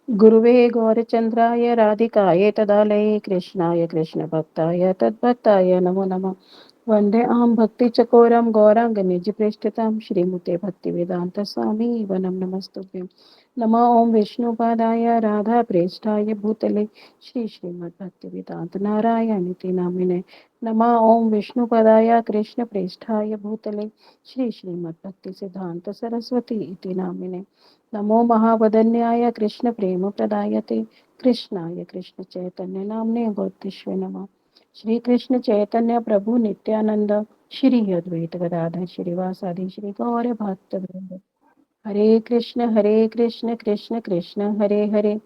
गुरुवे गौरचन्द्राय राधिकाय तदालये कृष्णाय कृष्णभक्ताय तद्भक्ताय नमो नमः। वन्दे अहं भक्तिचकोरं गौराङ्गनिजपृष्ठतां श्रीमुते भक्तिवेदान्तस्वामी वनं नमस्तुभ्यं। नमो ॐ विष्णुपादाय राधाप्रेष्ठाय भूतले श्रीमद्भक्तिवेदान्त नारायणिति नामिने। नमः ॐ विष्णुपदाय कृष्णप्रेष्ठाय भूतले श्रीमद्भक्तिसिद्धान्त सरस्वती इति नामिने। नमो महावदन्याय कृष्ण प्रेम प्रदायते कृष्णाय कृष्ण चैतन्य नामने गौतिष्वे नमः। श्री कृष्ण चैतन्य प्रभु नित्यानंद श्री अद्वैत गदाधर श्रीवासादि श्री गौर भक्त वृंद। हरे कृष्ण कृष्ण कृष्ण हरे हरे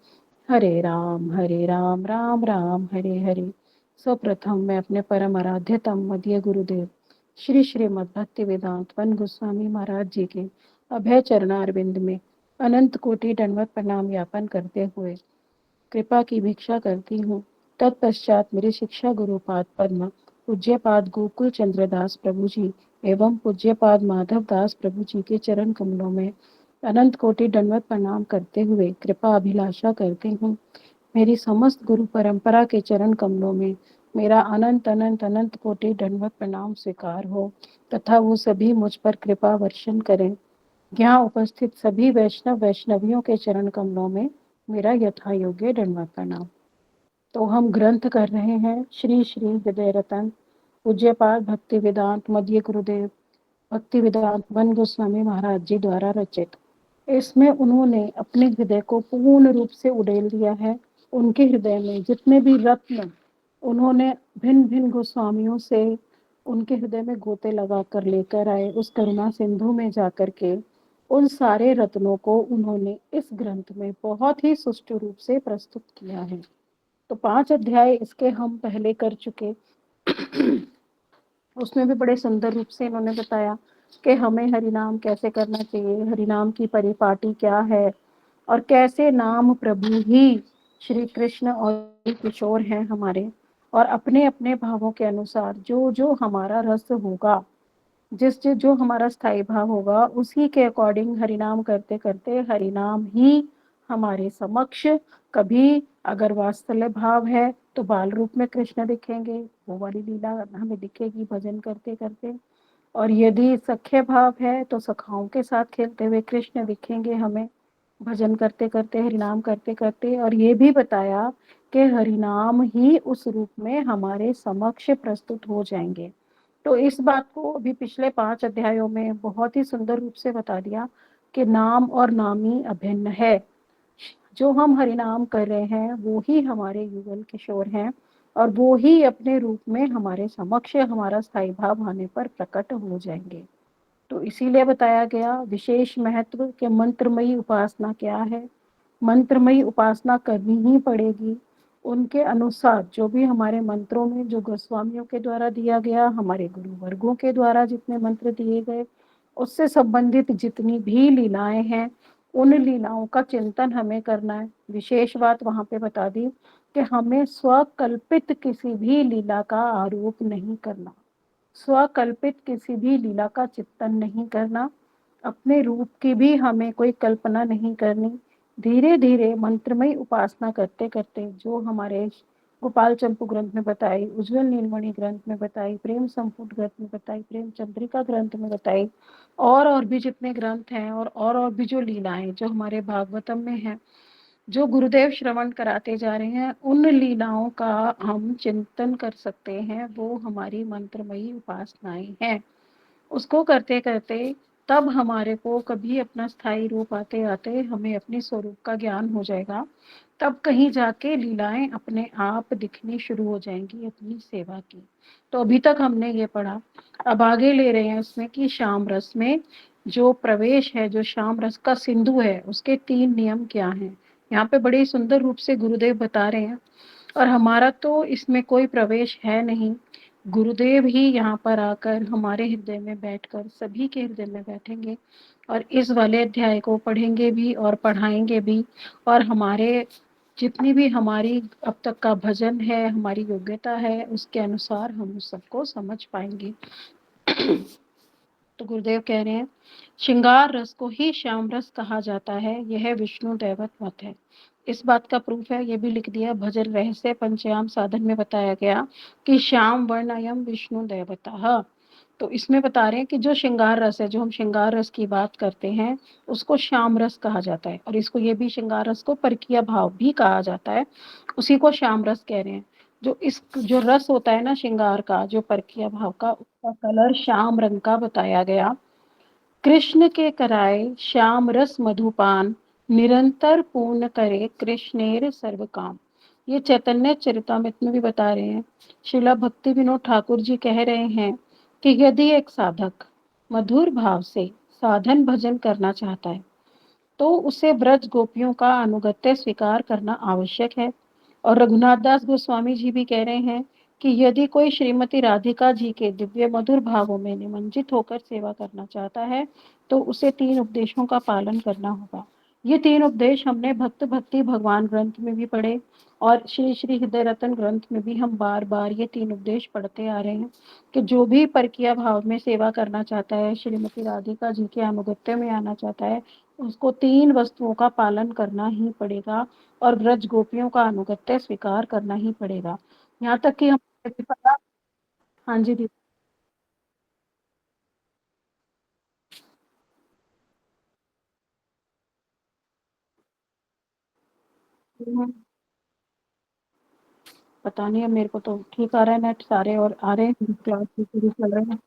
हरे राम राम हरे हरे। सर्वप्रथम मैं अपने परम आराध्यतम मध्य गुरुदेव श्री श्रीमद् भक्ति वेदांत पन गोस्वामी महाराज जी के अभय चरणारविंद में अनंत कोटि दंडवत प्रणाम ज्ञापन करते हुए कृपा की भिक्षा करती हूँ। तत्पश्चात मेरे शिक्षा गुरुपाद पद्म पूज्यपाद गोकुल चंद्र दास प्रभु जी एवं पूज्यपाद माधव दास प्रभु जी के चरण कमलों में अनंत कोटि दंडवत प्रणाम करते हुए कृपा अभिलाषा करती हूँ। मेरी समस्त गुरु परंपरा के चरण कमलों में मेरा अनंत अनंत अनंत कोटि दंडवत प्रणाम स्वीकार हो तथा वो सभी मुझ पर कृपा वर्षण करें। यहाँ उपस्थित सभी वैष्णव वैष्णवियों के चरण कमलों में मेरा यथा योग्य दंडवत प्रणाम। तो हम ग्रंथ कर रहे हैं श्री श्री हृदय रतन पूज्यपाद भक्ति वेदांत मध्य गुरुदेव भक्ति वेदांत वन गोस्वामी महाराज जी द्वारा रचित। इसमें उन्होंने अपने हृदय को पूर्ण रूप से उड़ेल दिया है। उनके हृदय में जितने भी रत्न उन्होंने भिन्न भिन्न गोस्वामियों से उनके हृदय में गोते लगा कर लेकर आए, उस करुणा सिंधु में जाकर के उन सारे रत्नों को उन्होंने इस ग्रंथ में बहुत ही सुष्ठु रूप से प्रस्तुत किया है। तो 5 अध्याय इसके हम पहले कर चुके। उसमें भी बड़े सुंदर रूप से इन्होंने बताया कि हमें हरिनाम कैसे करना चाहिए, हरिनाम की परिपाटी क्या है और कैसे नाम प्रभु ही श्री कृष्ण और किशोर हैं हमारे, और अपने अपने भावों के अनुसार जो जो हमारा रस होगा, जिस जिस जो हमारा स्थायी भाव होगा उसी के अकॉर्डिंग हरिनाम करते करते हरिनाम ही हमारे समक्ष, कभी अगर वात्सल्य भाव है तो बाल रूप में कृष्ण दिखेंगे, वो वाली लीला हमें दिखेगी भजन करते करते। और यदि सख्य भाव है तो सखाओं के साथ खेलते हुए कृष्ण दिखेंगे हमें भजन करते करते हरिनाम करते करते। और ये भी बताया कि हरिनाम ही उस रूप में हमारे समक्ष प्रस्तुत हो जाएंगे। तो इस बात को अभी पिछले 5 अध्यायों में बहुत ही सुंदर रूप से बता दिया कि नाम और नामी अभिन्न है। जो हम हरिनाम कर रहे हैं वो ही हमारे युगल किशोर हैं और वो ही अपने रूप में हमारे समक्ष हमारा स्थायी भाव आने पर प्रकट हो जाएंगे। तो इसीलिए बताया गया विशेष महत्व के मंत्रमयी उपासना क्या है। मंत्रमयी उपासना करनी ही पड़ेगी। उनके अनुसार जो भी हमारे मंत्रों में जो गोस्वामियों के द्वारा दिया गया, हमारे गुरु वर्गों के द्वारा जितने मंत्र दिए गए, उससे संबंधित जितनी भी लीलाएं हैं उन लीलाओं का चिंतन हमें करना है। विशेष बात वहां पे बता दी कि हमें स्वकल्पित किसी भी लीला का आरोप नहीं करना, स्वकल्पित किसी भी लीला का चिंतन नहीं करना, अपने रूप की भी हमें कोई कल्पना नहीं करनी। धीरे धीरे मंत्रमय उपासना करते करते जो हमारे गोपाल चंपू ग्रंथ में बताई, उज्जवल नीलमणि ग्रंथ में बताई, प्रेम संपुट ग्रंथ में बताई, प्रेम चंद्रिका ग्रंथ में बताई, और भी जितने ग्रंथ हैं और भी जो लीलाएं जो हमारे भागवतम में है, जो गुरुदेव श्रवण कराते जा रहे हैं, उन लीलाओं का हम चिंतन कर सकते हैं। वो हमारी मंत्रमयी उपासनाएं हैं। उसको करते करते तब हमारे को कभी अपना स्थायी रूप आते आते हमें अपने स्वरूप का ज्ञान हो जाएगा। तब कहीं जाके लीलाएं अपने आप दिखनी शुरू हो जाएंगी अपनी सेवा की। तो अभी तक हमने ये पढ़ा। अब आगे ले रहे हैं उसमें कि श्याम रस में जो प्रवेश है, जो श्याम रस का सिंधु है, उसके 3 नियम क्या हैं। यहाँ पे बड़े सुंदर रूप से गुरुदेव बता रहे हैं। और हमारा तो इसमें कोई प्रवेश है नहीं। गुरुदेव ही यहाँ पर आकर हमारे हृदय में बैठकर सभी के हृदय में बैठेंगे और इस वाले अध्याय को पढ़ेंगे भी और पढ़ाएंगे भी। और हमारे जितनी भी हमारी अब तक का भजन है, हमारी योग्यता है, उसके अनुसार हम उस सबको समझ पाएंगे। तो गुरुदेव कह रहे हैं श्रृंगार रस को ही श्याम रस कहा जाता है, यह विष्णु दैवत मत है। इस बात का प्रूफ है, ये भी लिख दिया भजन रहस्य पंचयाम साधन में बताया गया कि श्याम वर्णयम विष्णु दैवतः। तो इसमें बता रहे हैं कि जो श्रृंगार रस है, जो हम श्रृंगार रस की बात करते हैं, उसको श्याम रस कहा जाता है। और इसको ये भी श्रृंगार रस को परकीय भाव भी कहा जाता है, उसी को श्याम रस कह रहे हैं। जो रस होता है ना श्रृंगार का, जो परकीय भाव का, उसका कलर श्याम रंग का बताया गया। कृष्ण के कराए श्याम रस मधुपान, निरंतर पूर्ण करे कृष्णेर सर्व काम। ये चैतन्य चरितामृत में भी बता रहे हैं। श्रीला भक्ति विनोद ठाकुर जी कह रहे हैं कि यदि एक साधक मधुर भाव से साधन भजन करना चाहता है तो उसे ब्रज गोपियों का अनुगत्य स्वीकार करना आवश्यक है। और रघुनाथ दास गोस्वामी जी भी कह रहे हैं कि यदि कोई श्रीमती राधिका जी के दिव्य मधुर भावों में निमंजित होकर सेवा करना चाहता है तो उसे 3 उपदेशों का पालन करना होगा। ये 3 उपदेश हमने भक्त भक्ति भगवान ग्रंथ में भी पढ़े और श्री श्री हृदय रतन ग्रंथ में भी हम बार बार ये 3 उपदेश पढ़ते आ रहे हैं कि जो भी परकीय भाव में सेवा करना चाहता है, श्रीमती राधिका जी के अनुगत्य में आना चाहता है, उसको 3 वस्तुओं का पालन करना ही पड़ेगा और ब्रज गोपियों का अनुगत्य स्वीकार करना ही पड़ेगा। यहाँ तक कि हम पता। हाँ जी दीदी। पता नहीं है, मेरे को तो ठीक आ रहा है नेट सारे, और आ रहे हैं क्लास भी पूरी चल रहे हैं।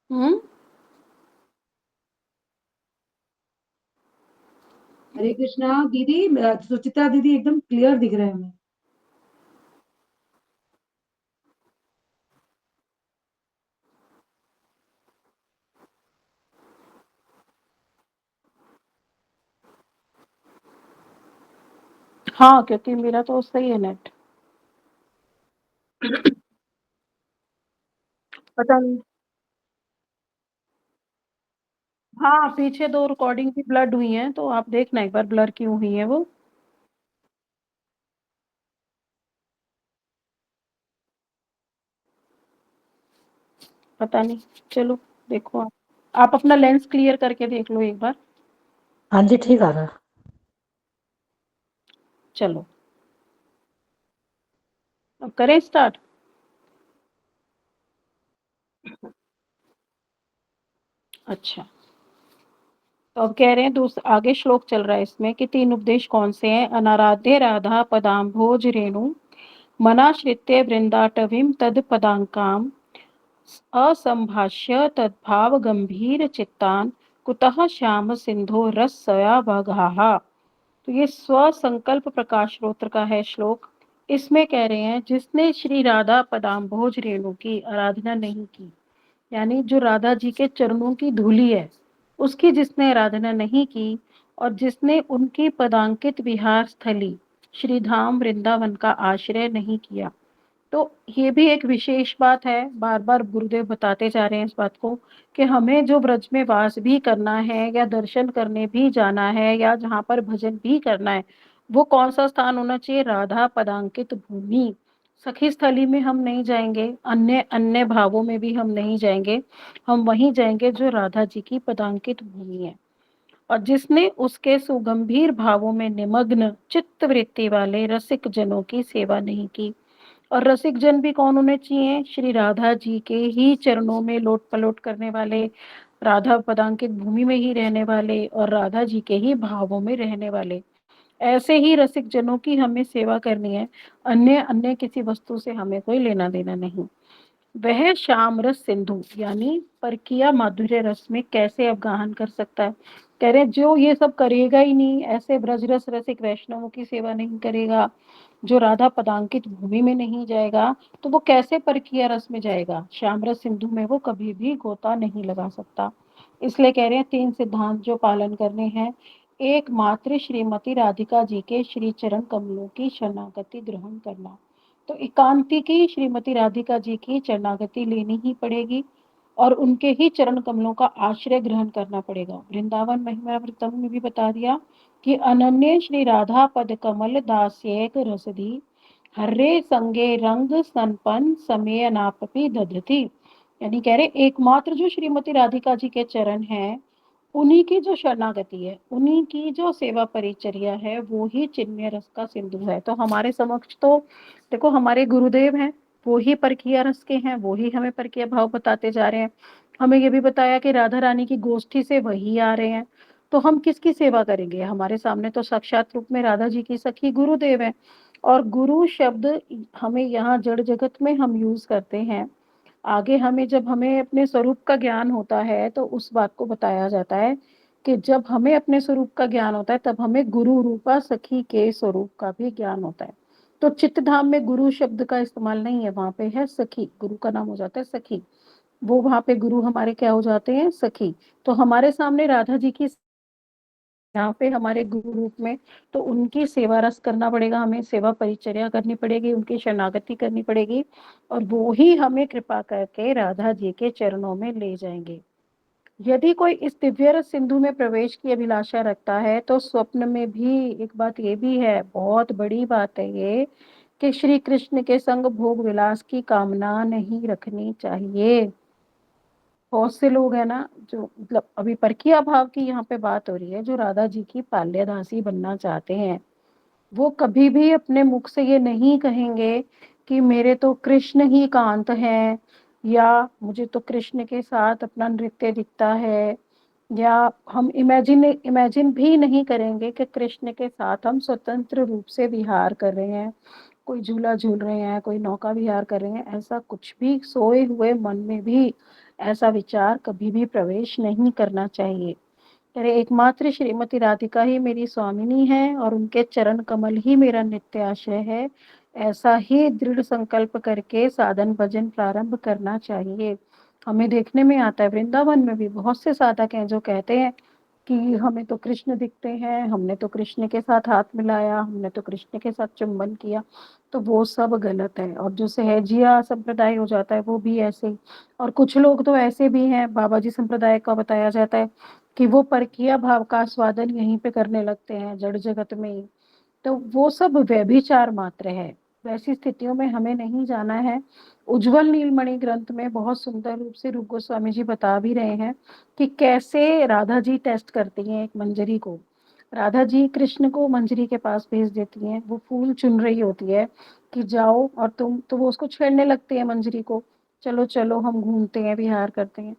हम्म। हरे कृष्णा दीदी। सुचित्रा दीदी एकदम क्लियर दिख रहे हैं हमें। हाँ, क्योंकि मेरा तो सही है नेट। पता नहीं। हाँ, पीछे 2 रिकॉर्डिंग भी ब्लड हुई हैं, तो आप देखना एक बार ब्लर क्यों हुई है वो। पता नहीं। चलो, देखो आप अपना लेंस क्लियर करके देख लो एक बार। हाँ जी, ठीक आ रहा है। चलो, अब करें स्टार्ट। अच्छा, तो अब कह रहे हैं आगे श्लोक चल रहा है इसमें कि 3 उपदेश कौन से हैं। अनाराध्य राधा पदाम्भोज रेणु मनाश्रित्य वृंदाटवीं तद पदांकाम असंभाष्य तद्भाव गंभीर चित्तान कुतः श्याम सिंधो रसया बगाहा। तो ये स्व संकल्प प्रकाश स्तोत्र का है श्लोक। इसमें कह रहे हैं जिसने श्री राधा पदाम्भोज रेणु की आराधना नहीं की, यानी जो राधा जी के चरणों की धूली है, उसकी जिसने आराधना नहीं की और जिसने उनकी पदांकित विहार स्थली श्री धाम वृंदावन का आश्रय नहीं किया, तो ये भी एक विशेष बात है। बार बार गुरुदेव बताते जा रहे हैं इस बात को कि हमें जो ब्रज में वास भी करना है या दर्शन करने भी जाना है या जहाँ पर भजन भी करना है, वो कौन सा स्थान होना चाहिए? राधा पदांकित भूमि। सखी स्थली में हम नहीं जाएंगे, अन्य अन्य भावों में भी हम नहीं जाएंगे, हम वहीं जाएंगे जो राधा जी की पदांकित भूमि है। और जिसने उसके सुगंभीर भावों में निमग्न चित्त वृत्ति वाले रसिक जनों की सेवा नहीं की। और रसिक जन भी कौन होने चाहिए? श्री राधा जी के ही चरणों में लोट पलोट करने वाले, राधा पदांकित भूमि में ही रहने वाले और राधा जी के ही भावों में रहने वाले। ऐसे ही रसिक जनों की हमें सेवा करनी है, अन्य अन्य किसी वस्तु से हमें कोई लेना देना नहीं। वह श्याम रस सिंधु यानी परकिया माधुर्य रस में कैसे अवगाहन कर सकता है? कह रहे जो ये सब करेगा ही नहीं, ऐसे ब्रज रस रसिक वैष्णवों की सेवा नहीं करेगा, जो राधा पदांकित भूमि में नहीं जाएगा, तो वो कैसे परकिया रस में जाएगा? श्याम रस सिंधु में वो कभी भी गोता नहीं लगा सकता। इसलिए कह रहे हैं 3 सिद्धांत जो पालन करने हैं। एकमात्र श्रीमती राधिका जी के श्री चरण कमलों की शरणागति ग्रहण करना। तो एकांतिकी श्रीमती राधिका जी की शरणागति लेनी ही पड़ेगी और उनके ही चरण कमलों का आश्रय ग्रहण करना पड़ेगा। वृंदावन महिमामृतम में भी बता दिया कि अनन्य श्री राधा पद कमल दास्येक रसदी हर्रे संगे रंग संपन समय नापपि दधति। यानी कह रहे एकमात्र जो श्रीमती राधिका जी के चरण हैं, उन्हीं की जो शरणागति है, उन्हीं की जो सेवा परिचर्या है, वो ही चिन्मय रस का सिंधु है। तो हमारे समक्ष तो देखो हमारे गुरुदेव हैं, वो ही परकीय रस के हैं, वो ही हमें परकीय भाव बताते जा रहे हैं। हमें ये भी बताया कि राधा रानी की गोष्ठी से वही आ रहे हैं। तो हम किसकी सेवा करेंगे? हमारे सामने तो साक्षात रूप में राधा जी की सखी गुरुदेव है। और गुरु शब्द हमें यहाँ जड़ जगत में हम यूज करते हैं, आगे हमें जब हमें अपने स्वरूप का ज्ञान होता है तो उस बात को बताया जाता है कि जब हमें अपने स्वरूप का ज्ञान होता है तब हमें गुरु रूपा सखी के स्वरूप का भी ज्ञान होता है। तो चित्त धाम में गुरु शब्द का इस्तेमाल नहीं है, वहां पे है सखी, गुरु का नाम हो जाता है सखी। वो वहां पे गुरु हमारे क्या हो जाते हैं? सखी। तो हमारे सामने राधा जी की यहाँ पे हमारे गुरु रूप में, तो उनकी सेवा रस करना पड़ेगा, हमें सेवा परिचर्या करनी पड़ेगी, उनकी शरणागति करनी पड़ेगी, और वो ही हमें कृपा करके राधा जी के चरणों में ले जाएंगे। यदि कोई इस दिव्य रस सिंधु में प्रवेश की अभिलाषा रखता है तो स्वप्न में भी एक बात ये भी है, बहुत बड़ी बात है ये, कि श्री कृष्ण के संग भोग विलास की कामना नहीं रखनी चाहिए। बहुत से लोग है ना, जो मतलब अभी परकीय भाव की यहाँ पे बात हो रही है, जो राधा जी की पाल्यदासी बनना चाहते हैं, वो कभी भी अपने मुख से ये नहीं कहेंगे कि मेरे तो कृष्ण ही कांत हैं, या मुझे तो कृष्ण के साथ अपना नृत्य दिखता है, या हम इमेजिन इमेजिन भी नहीं करेंगे कि कृष्ण के साथ हम स्वतंत्र रूप से विहार कर रहे हैं, कोई झूला झूल रहे हैं, कोई नौका विहार कर रहे हैं। ऐसा कुछ भी सोए हुए मन में भी ऐसा विचार कभी भी प्रवेश नहीं करना चाहिए। अरे एकमात्र श्रीमती राधिका ही मेरी स्वामिनी है और उनके चरण कमल ही मेरा नित्य आश्रय है, ऐसा ही दृढ़ संकल्प करके साधन भजन प्रारंभ करना चाहिए। हमें देखने में आता है वृंदावन में भी बहुत से साधक हैं जो कहते हैं कि हमें तो कृष्ण दिखते हैं, हमने तो कृष्ण के साथ हाथ मिलाया, हमने तो कृष्ण के साथ चुंबन किया। तो वो सब गलत है। और जो सहजिया संप्रदाय हो जाता है वो भी ऐसे ही। और कुछ लोग तो ऐसे भी हैं, बाबा जी संप्रदाय का बताया जाता है कि वो परकीय भाव का स्वादन यहीं पे करने लगते हैं जड़ जगत में ही। तो वो सब व्यभिचार मात्र है। वैसी स्थितियों में हमें नहीं जाना है। उज्जवल नीलमणि ग्रंथ में बहुत सुंदर रूप से रूप गोस्वामी जी बता भी रहे हैं कि कैसे राधा जी टेस्ट करती हैं एक मंजरी को। राधा जी कृष्ण को मंजरी के पास भेज देती हैं, वो फूल चुन रही होती है कि जाओ और तुम, तो वो उसको छेड़ने लगती है मंजरी को, चलो चलो हम घूमते हैं विहार करते हैं।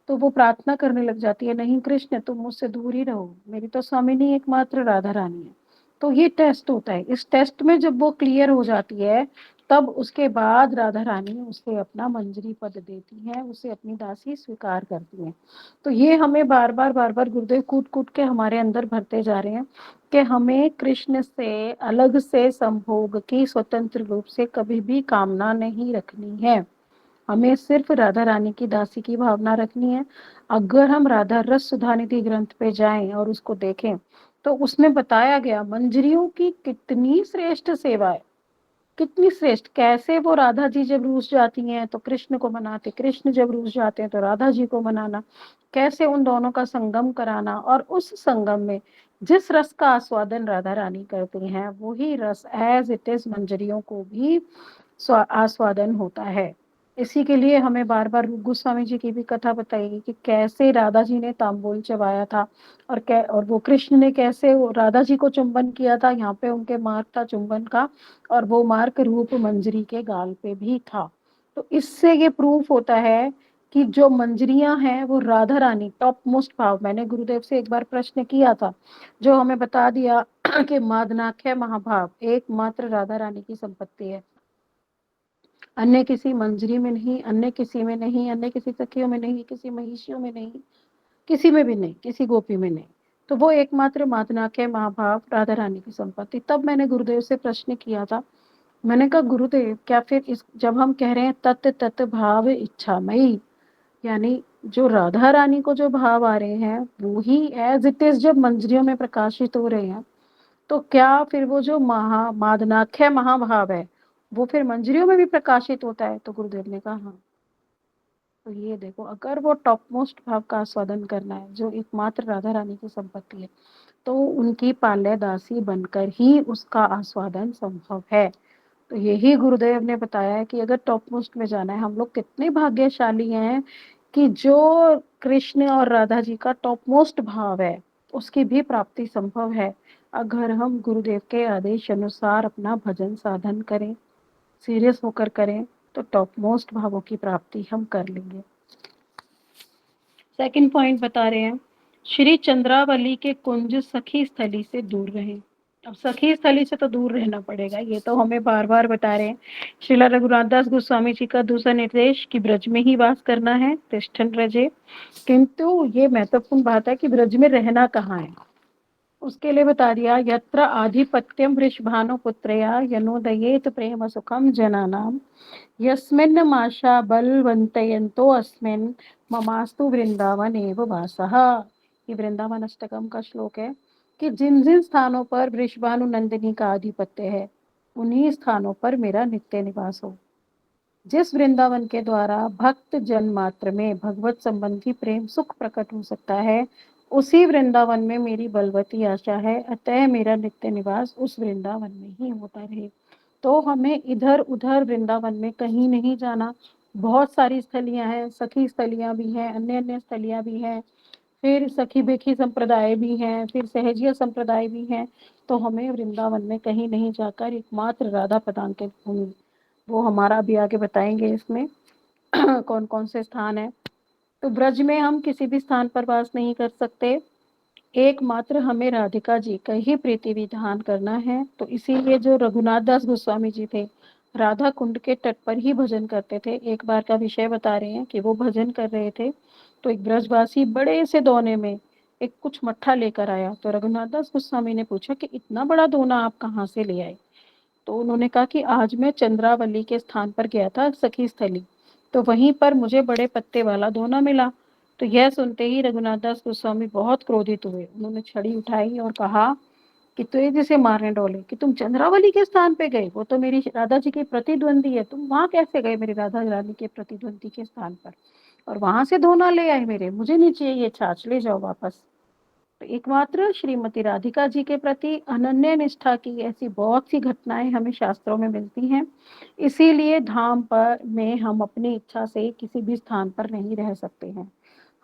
तो वो प्रार्थना करने लग जाती है, नहीं कृष्ण तुम मुझसे दूर ही रहो, मेरी तो स्वामिनी एकमात्र राधा रानी है। तो ये टेस्ट होता है, इस टेस्ट में जब वो क्लियर हो जाती है तब उसके बाद राधा रानी उसे अपना मंजरी पद देती हैं, उसे अपनी दासी स्वीकार करती हैं। तो ये हमें बार बार गुरुदेव कूट कूट के हमारे अंदर भरते जा रहे हैं कि हमें कृष्ण से अलग से संभोग की स्वतंत्र रूप से कभी भी कामना नहीं रखनी है। हमें सिर्फ राधा रानी की दासी की भावना रखनी है। अगर हम राधा रस सुधानिधि ग्रंथ पे जाएं और उसको देखें तो उसमें बताया गया मंजरियों की कितनी श्रेष्ठ सेवा है, कितनी श्रेष्ठ। कैसे वो राधा जी जब रूस जाती हैं तो कृष्ण को मनाते, कृष्ण जब रूस जाते हैं तो राधा जी को मनाना, कैसे उन दोनों का संगम कराना, और उस संगम में जिस रस का आस्वादन राधा रानी करती हैं वही रस एज इट इज मंजरियों को भी आस्वादन होता है। इसी के लिए हमें बार बार रूप गोस्वामी जी की भी कथा बताई कि कैसे राधा जी ने तांबूल चबाया था, और वो कृष्ण ने कैसे वो राधा जी को चुंबन किया था, यहाँ पे उनके मार्ग था चुंबन का, और वो मार्ग रूप मंजरी के गाल पे भी था। तो इससे ये प्रूफ होता है कि जो मंजरियां हैं वो राधा रानी टॉप मोस्ट भाव। मैंने गुरुदेव से एक बार प्रश्न किया था, जो हमें बता दिया कि मादनाख्य महाभाव एकमात्र राधा रानी की संपत्ति है, अन्य किसी मंजरी में नहीं, अन्य किसी में नहीं, अन्य किसी सखियों में नहीं, किसी महिषियों में नहीं, किसी में भी नहीं, किसी गोपी में नहीं। तो वो एकमात्र मादनाख्य महाभाव राधा रानी की संपत्ति। तब मैंने गुरुदेव से प्रश्न किया था, मैंने कहा गुरुदेव क्या फिर इस जब हम कह रहे हैं तत् तत् भाव इच्छामयी, यानी जो राधा रानी को जो भाव आ रहे हैं वो ही एज इट इज जब मंजरियों में प्रकाशित हो रहे हैं, तो क्या फिर वो जो मादनाख्य महाभाव है वो फिर मंजरियों में भी प्रकाशित होता है? तो गुरुदेव ने कहा हाँ। तो ये देखो, अगर वो टॉप मोस्ट भाव का आस्वादन करना है जो एकमात्र राधा रानी की संपत्ति है, तो उनकी पाल्य दासी बनकर ही उसका आस्वादन संभव है। तो यही गुरुदेव ने बताया है कि अगर टॉप मोस्ट में जाना है, हम लोग कितने भाग्यशाली हैं कि जो कृष्ण और राधा जी का टॉप मोस्ट भाव है, उसकी भी प्राप्ति संभव है अगर हम गुरुदेव के आदेश अनुसार अपना भजन साधन करें, सीरियस होकर करें, तो टॉप मोस्ट भावों की प्राप्ति हम कर लेंगे। सेकंड पॉइंट बता रहे हैं, श्री चंद्रावली के कुंज सखी स्थली से दूर रहें। अब सखी स्थली से तो दूर रहना पड़ेगा, ये तो हमें बार बार बता रहे हैं। श्रीला रघुनाथ दास गोस्वामी जी का दूसरा निर्देश कि ब्रज में ही वास करना है, तिष्ठन रजे। किंतु ये महत्वपूर्ण बात है कि ब्रज में रहना कहाँ है, उसके लिए बता दिया, यत्र आधिपत्यम वृषभानु पुत्रया यनोदयेत प्रेम सुखम जनानाम यस्मिन् माशा बलवन्तयन्तो अस्मिन् ममास्तु वृंदावन एव वासः। ये वृंदावन अष्टकम का श्लोक है कि जिन जिन स्थानों पर वृषभानु नंदिनी का आधिपत्य है, उन्हीं स्थानों पर मेरा नित्य निवास हो। जिस वृंदावन के द्वारा भक्त जन मात्र में भगवत संबंधी प्रेम सुख प्रकट हो सकता है, उसी वृंदावन में मेरी बलवती आशा है, अतः मेरा नित्य निवास उस वृंदावन में ही होता रहे। तो हमें इधर उधर वृंदावन में कहीं नहीं जाना। बहुत सारी स्थलियां हैं, सखी स्थलियां भी हैं, अन्य अन्य स्थलियां भी हैं, फिर सखी बेखी संप्रदाय भी हैं, फिर सहजिया संप्रदाय भी हैं। तो हमें वृंदावन में कहीं नहीं जाकर एकमात्र राधा पदांकित भूमि, वो हमारा अभी आगे बताएंगे इसमें कौन कौन से स्थान है। तो ब्रज में हम किसी भी स्थान पर वास नहीं कर सकते, एकमात्र हमें राधिका जी का ही प्रीति विधान करना है। तो इसीलिए जो रघुनाथ दास गोस्वामी जी थे, राधा कुंड के तट पर ही भजन करते थे। एक बार का विषय बता रहे हैं कि वो भजन कर रहे थे, तो एक ब्रजवासी बड़े से दोने में एक कुछ मट्ठा लेकर आया। तो रघुनाथ दास गोस्वामी ने पूछा कि इतना बड़ा दोना आप कहाँ से ले आए। तो उन्होंने कहा कि आज मैं चंद्रावली के स्थान पर गया था, सखी स्थली, तो वहीं पर मुझे बड़े पत्ते वाला दोना मिला। तो यह सुनते ही रघुनाथ दास गोस्वामी बहुत क्रोधित हुए। उन्होंने छड़ी उठाई और कहा कि तुझे जिसे मारने डोले कि तुम चंद्रावली के स्थान पे गए, वो तो मेरी राधा जी की प्रतिद्वंदी है, तुम वहां कैसे गए मेरी राधा रानी के प्रतिद्वंदी के स्थान पर, और वहां से दोना ले आए मेरे, मुझे नहीं चाहिए ये छाछ, ले जाओ वापस। तो एकमात्र श्रीमती राधिका जी के प्रति अनन्य निष्ठा की ऐसी बहुत सी घटनाएं हमें शास्त्रों में मिलती हैं। इसीलिए धाम पर में हम अपनी इच्छा से किसी भी स्थान पर नहीं रह सकते हैं।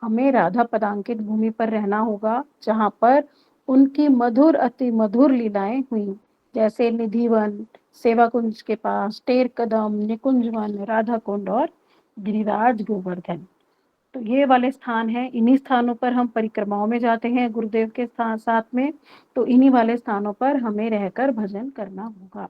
हमें राधा पदांकित भूमि पर रहना होगा, जहाँ पर उनकी मधुर अति मधुर लीलाएं हुई, जैसे निधिवन, सेवा कुंज के पास, टेर कदम, निकुंज वन, राधा कुंड और गिरिराज गोवर्धन। तो ये वाले स्थान हैं, इन्हीं स्थानों पर हम परिक्रमाओं में जाते हैं गुरुदेव के साथ में। तो इन्हीं वाले स्थानों पर हमें रहकर भजन करना होगा।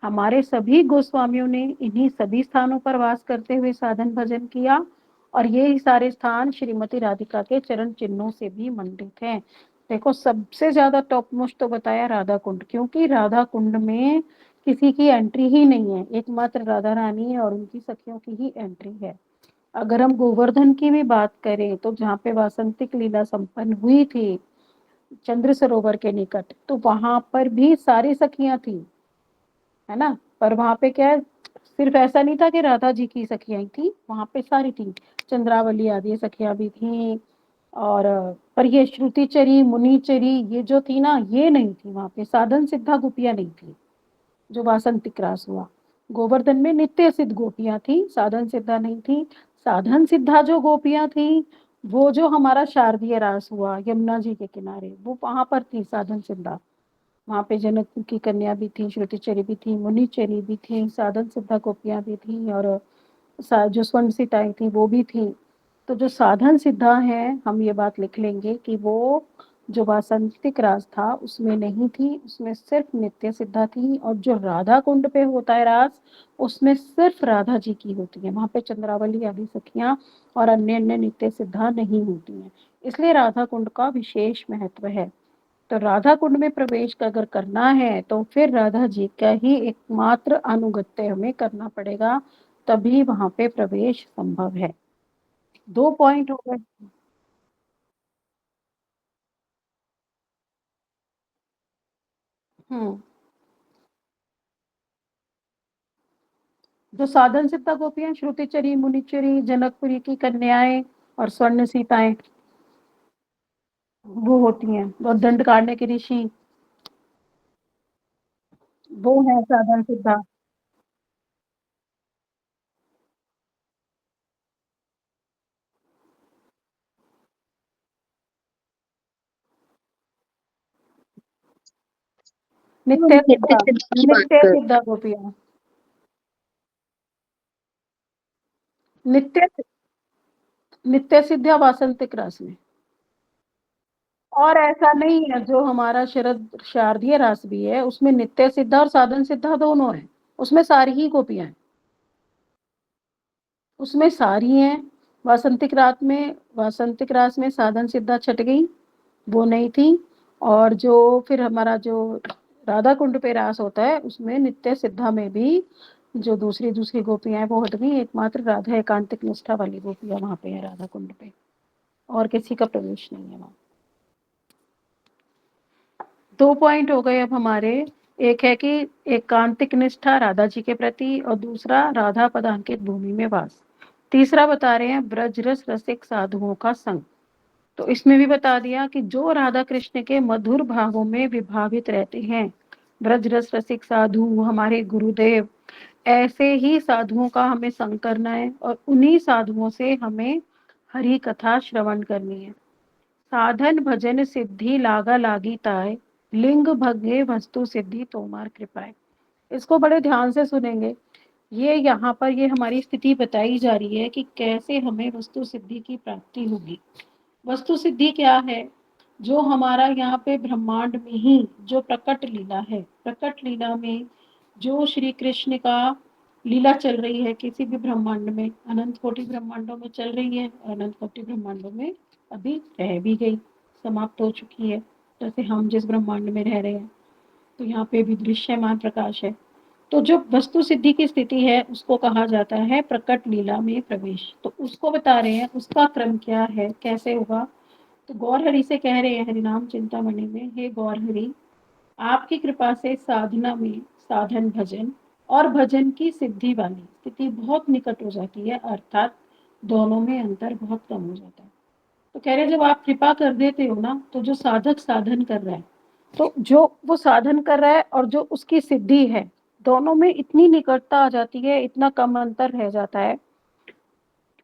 हमारे सभी गोस्वामियों ने इन्हीं सभी स्थानों पर वास करते हुए साधन भजन किया, और ये सारे स्थान श्रीमती राधिका के चरण चिन्हों से भी मंडित हैं। देखो, सबसे ज्यादा टॉप मोस्ट तो बताया राधा कुंड, क्योंकि राधा कुंड में किसी की एंट्री ही नहीं है, एकमात्र राधा रानी और उनकी सखियों की ही एंट्री है। अगर हम गोवर्धन की भी बात करें, तो जहाँ पे वासंतिक लीला संपन्न हुई थी चंद्र सरोवर के निकट, तो वहां पर भी सारी सखियां थी, है ना। पर वहां पे क्या है, सिर्फ ऐसा नहीं था कि राधा जी की सखियां थी, वहां पे सारी थी, चंद्रावली आदि सखियां भी थी। और पर ये श्रुतिचरी मुनिचरी ये जो थी ना, ये नहीं थी वहां पे, साधन सिद्धा गोपियां नहीं थी जो वासंतिक रास हुआ। गोवर्धन में नित्य सिद्ध गोपियां थी, साधन सिद्धा नहीं थी। साधन सिद्धा जो गोपियां थी, वो जो हमारा शारदीय रास हुआ यमुना जी के किनारे, वो वहां पर थी साधन सिद्धा। वहां पे जनक की कन्या भी थी, श्रुतिचरी भी थी, मुनिचरी भी थी, साधन सिद्धा गोपियां भी थी, और जो स्वर्ण सिताएं थी वो भी थी। तो जो साधन सिद्धा है, हम ये बात लिख लेंगे कि वो जो वासंतिक रास था उसमें नहीं थी, उसमें सिर्फ नित्य सिद्धा थी। और जो राधा कुंड पे होता है रास, उसमें सिर्फ राधा जी की होती है, वहां पे चंद्रावली आदि सखियां और अन्य अन्य नित्य सिद्धा नहीं होती हैं। इसलिए राधा कुंड का विशेष महत्व है। तो राधा कुंड में प्रवेश अगर करना है, तो फिर राधा जी का ही एकमात्र अनुगत्य हमें करना पड़ेगा, तभी वहां पे प्रवेश संभव है। दो पॉइंट हो गए। हम्म। जो साधन सिद्धा गोपियां, श्रुतिचरी मुनिचरी जनकपुरी की कन्याएं और स्वर्ण सीताएं, वो होती हैं, और दंड कारण्य के ऋषि, वो है साधन सिद्धा। नित्य नित्य सिद्धा, सिद्ध की बात नित्य कर। सिद्धा गोपियां, नित्य, नित्य सिद्धा वासंतिक रास में। और ऐसा नहीं है, जो हमारा शरद शारदीय रास भी है उसमें नित्य सिद्धा और साधन सिद्धा दोनों है, उसमें सारी ही गोपियां हैं, उसमें सारी हैं। वासंतिक रास में साधन सिद्धा छट गई, वो नहीं थी। और जो फिर हमारा जो राधा कुंड पे रास होता है उसमें नित्य सिद्धा में भी जो दूसरी दूसरी गोपियां हैं वो हट गई, एकमात्र राधा एकांतिक निष्ठा वाली गोपियां वहां पे है राधा कुंड पे, और किसी का प्रवेश नहीं है वहां। 2 पॉइंट हो गए अब हमारे। एक है कि एकांतिक निष्ठा राधा जी के प्रति, और दूसरा राधा पदांकित भूमि में वास। तीसरा बता रहे हैं ब्रज रस रसिक साधुओं का संग। तो इसमें भी बता दिया कि जो राधा कृष्ण के मधुर भावों में विभावित रहते हैं, ब्रज रस रसिक साधु हमारे गुरुदेव, ऐसे ही साधुओं का हमें संग करना है, और उन्हीं साधुओं से हमें हरि कथा श्रवण करनी है। साधन भजन सिद्धि लागा लागी ताय, लिंग भगे वस्तु सिद्धि तोमार कृपाए। इसको बड़े ध्यान से सुनेंगे। ये यहाँ पर ये हमारी स्थिति बताई जा रही है कि कैसे हमें वस्तु सिद्धि की प्राप्ति होगी। वस्तु सिद्धि क्या है? जो हमारा यहाँ पे ब्रह्मांड में ही जो प्रकट लीला है, प्रकट लीला में जो श्री कृष्ण का लीला चल रही है, किसी भी ब्रह्मांड में, अनंत कोटि ब्रह्मांडों में चल रही है, अनंत कोटि ब्रह्मांडों में अभी रह भी गई, समाप्त हो चुकी है। जैसे हम जिस ब्रह्मांड में रह रहे हैं, तो यहाँ पे भी दृश्यमान प्रकाश है। तो जो वस्तु सिद्धि की स्थिति है उसको कहा जाता है प्रकट लीला में प्रवेश। तो उसको बता रहे हैं, उसका क्रम क्या है, कैसे होगा। तो गौर हरि से कह रहे हैं हरिनाम चिंतामणि में, हे गौर हरि, आपकी कृपा से साधना में साधन भजन और भजन की सिद्धि वाली स्थिति बहुत निकट हो जाती है, अर्थात दोनों में अंतर बहुत कम हो जाता है। तो कह रहे जब आप कृपा कर देते हो ना, तो जो साधक साधन कर रहा है, तो जो वो साधन कर रहा है और जो उसकी सिद्धि है, दोनों में इतनी निकटता आ जाती है, इतना कम अंतर रह जाता है।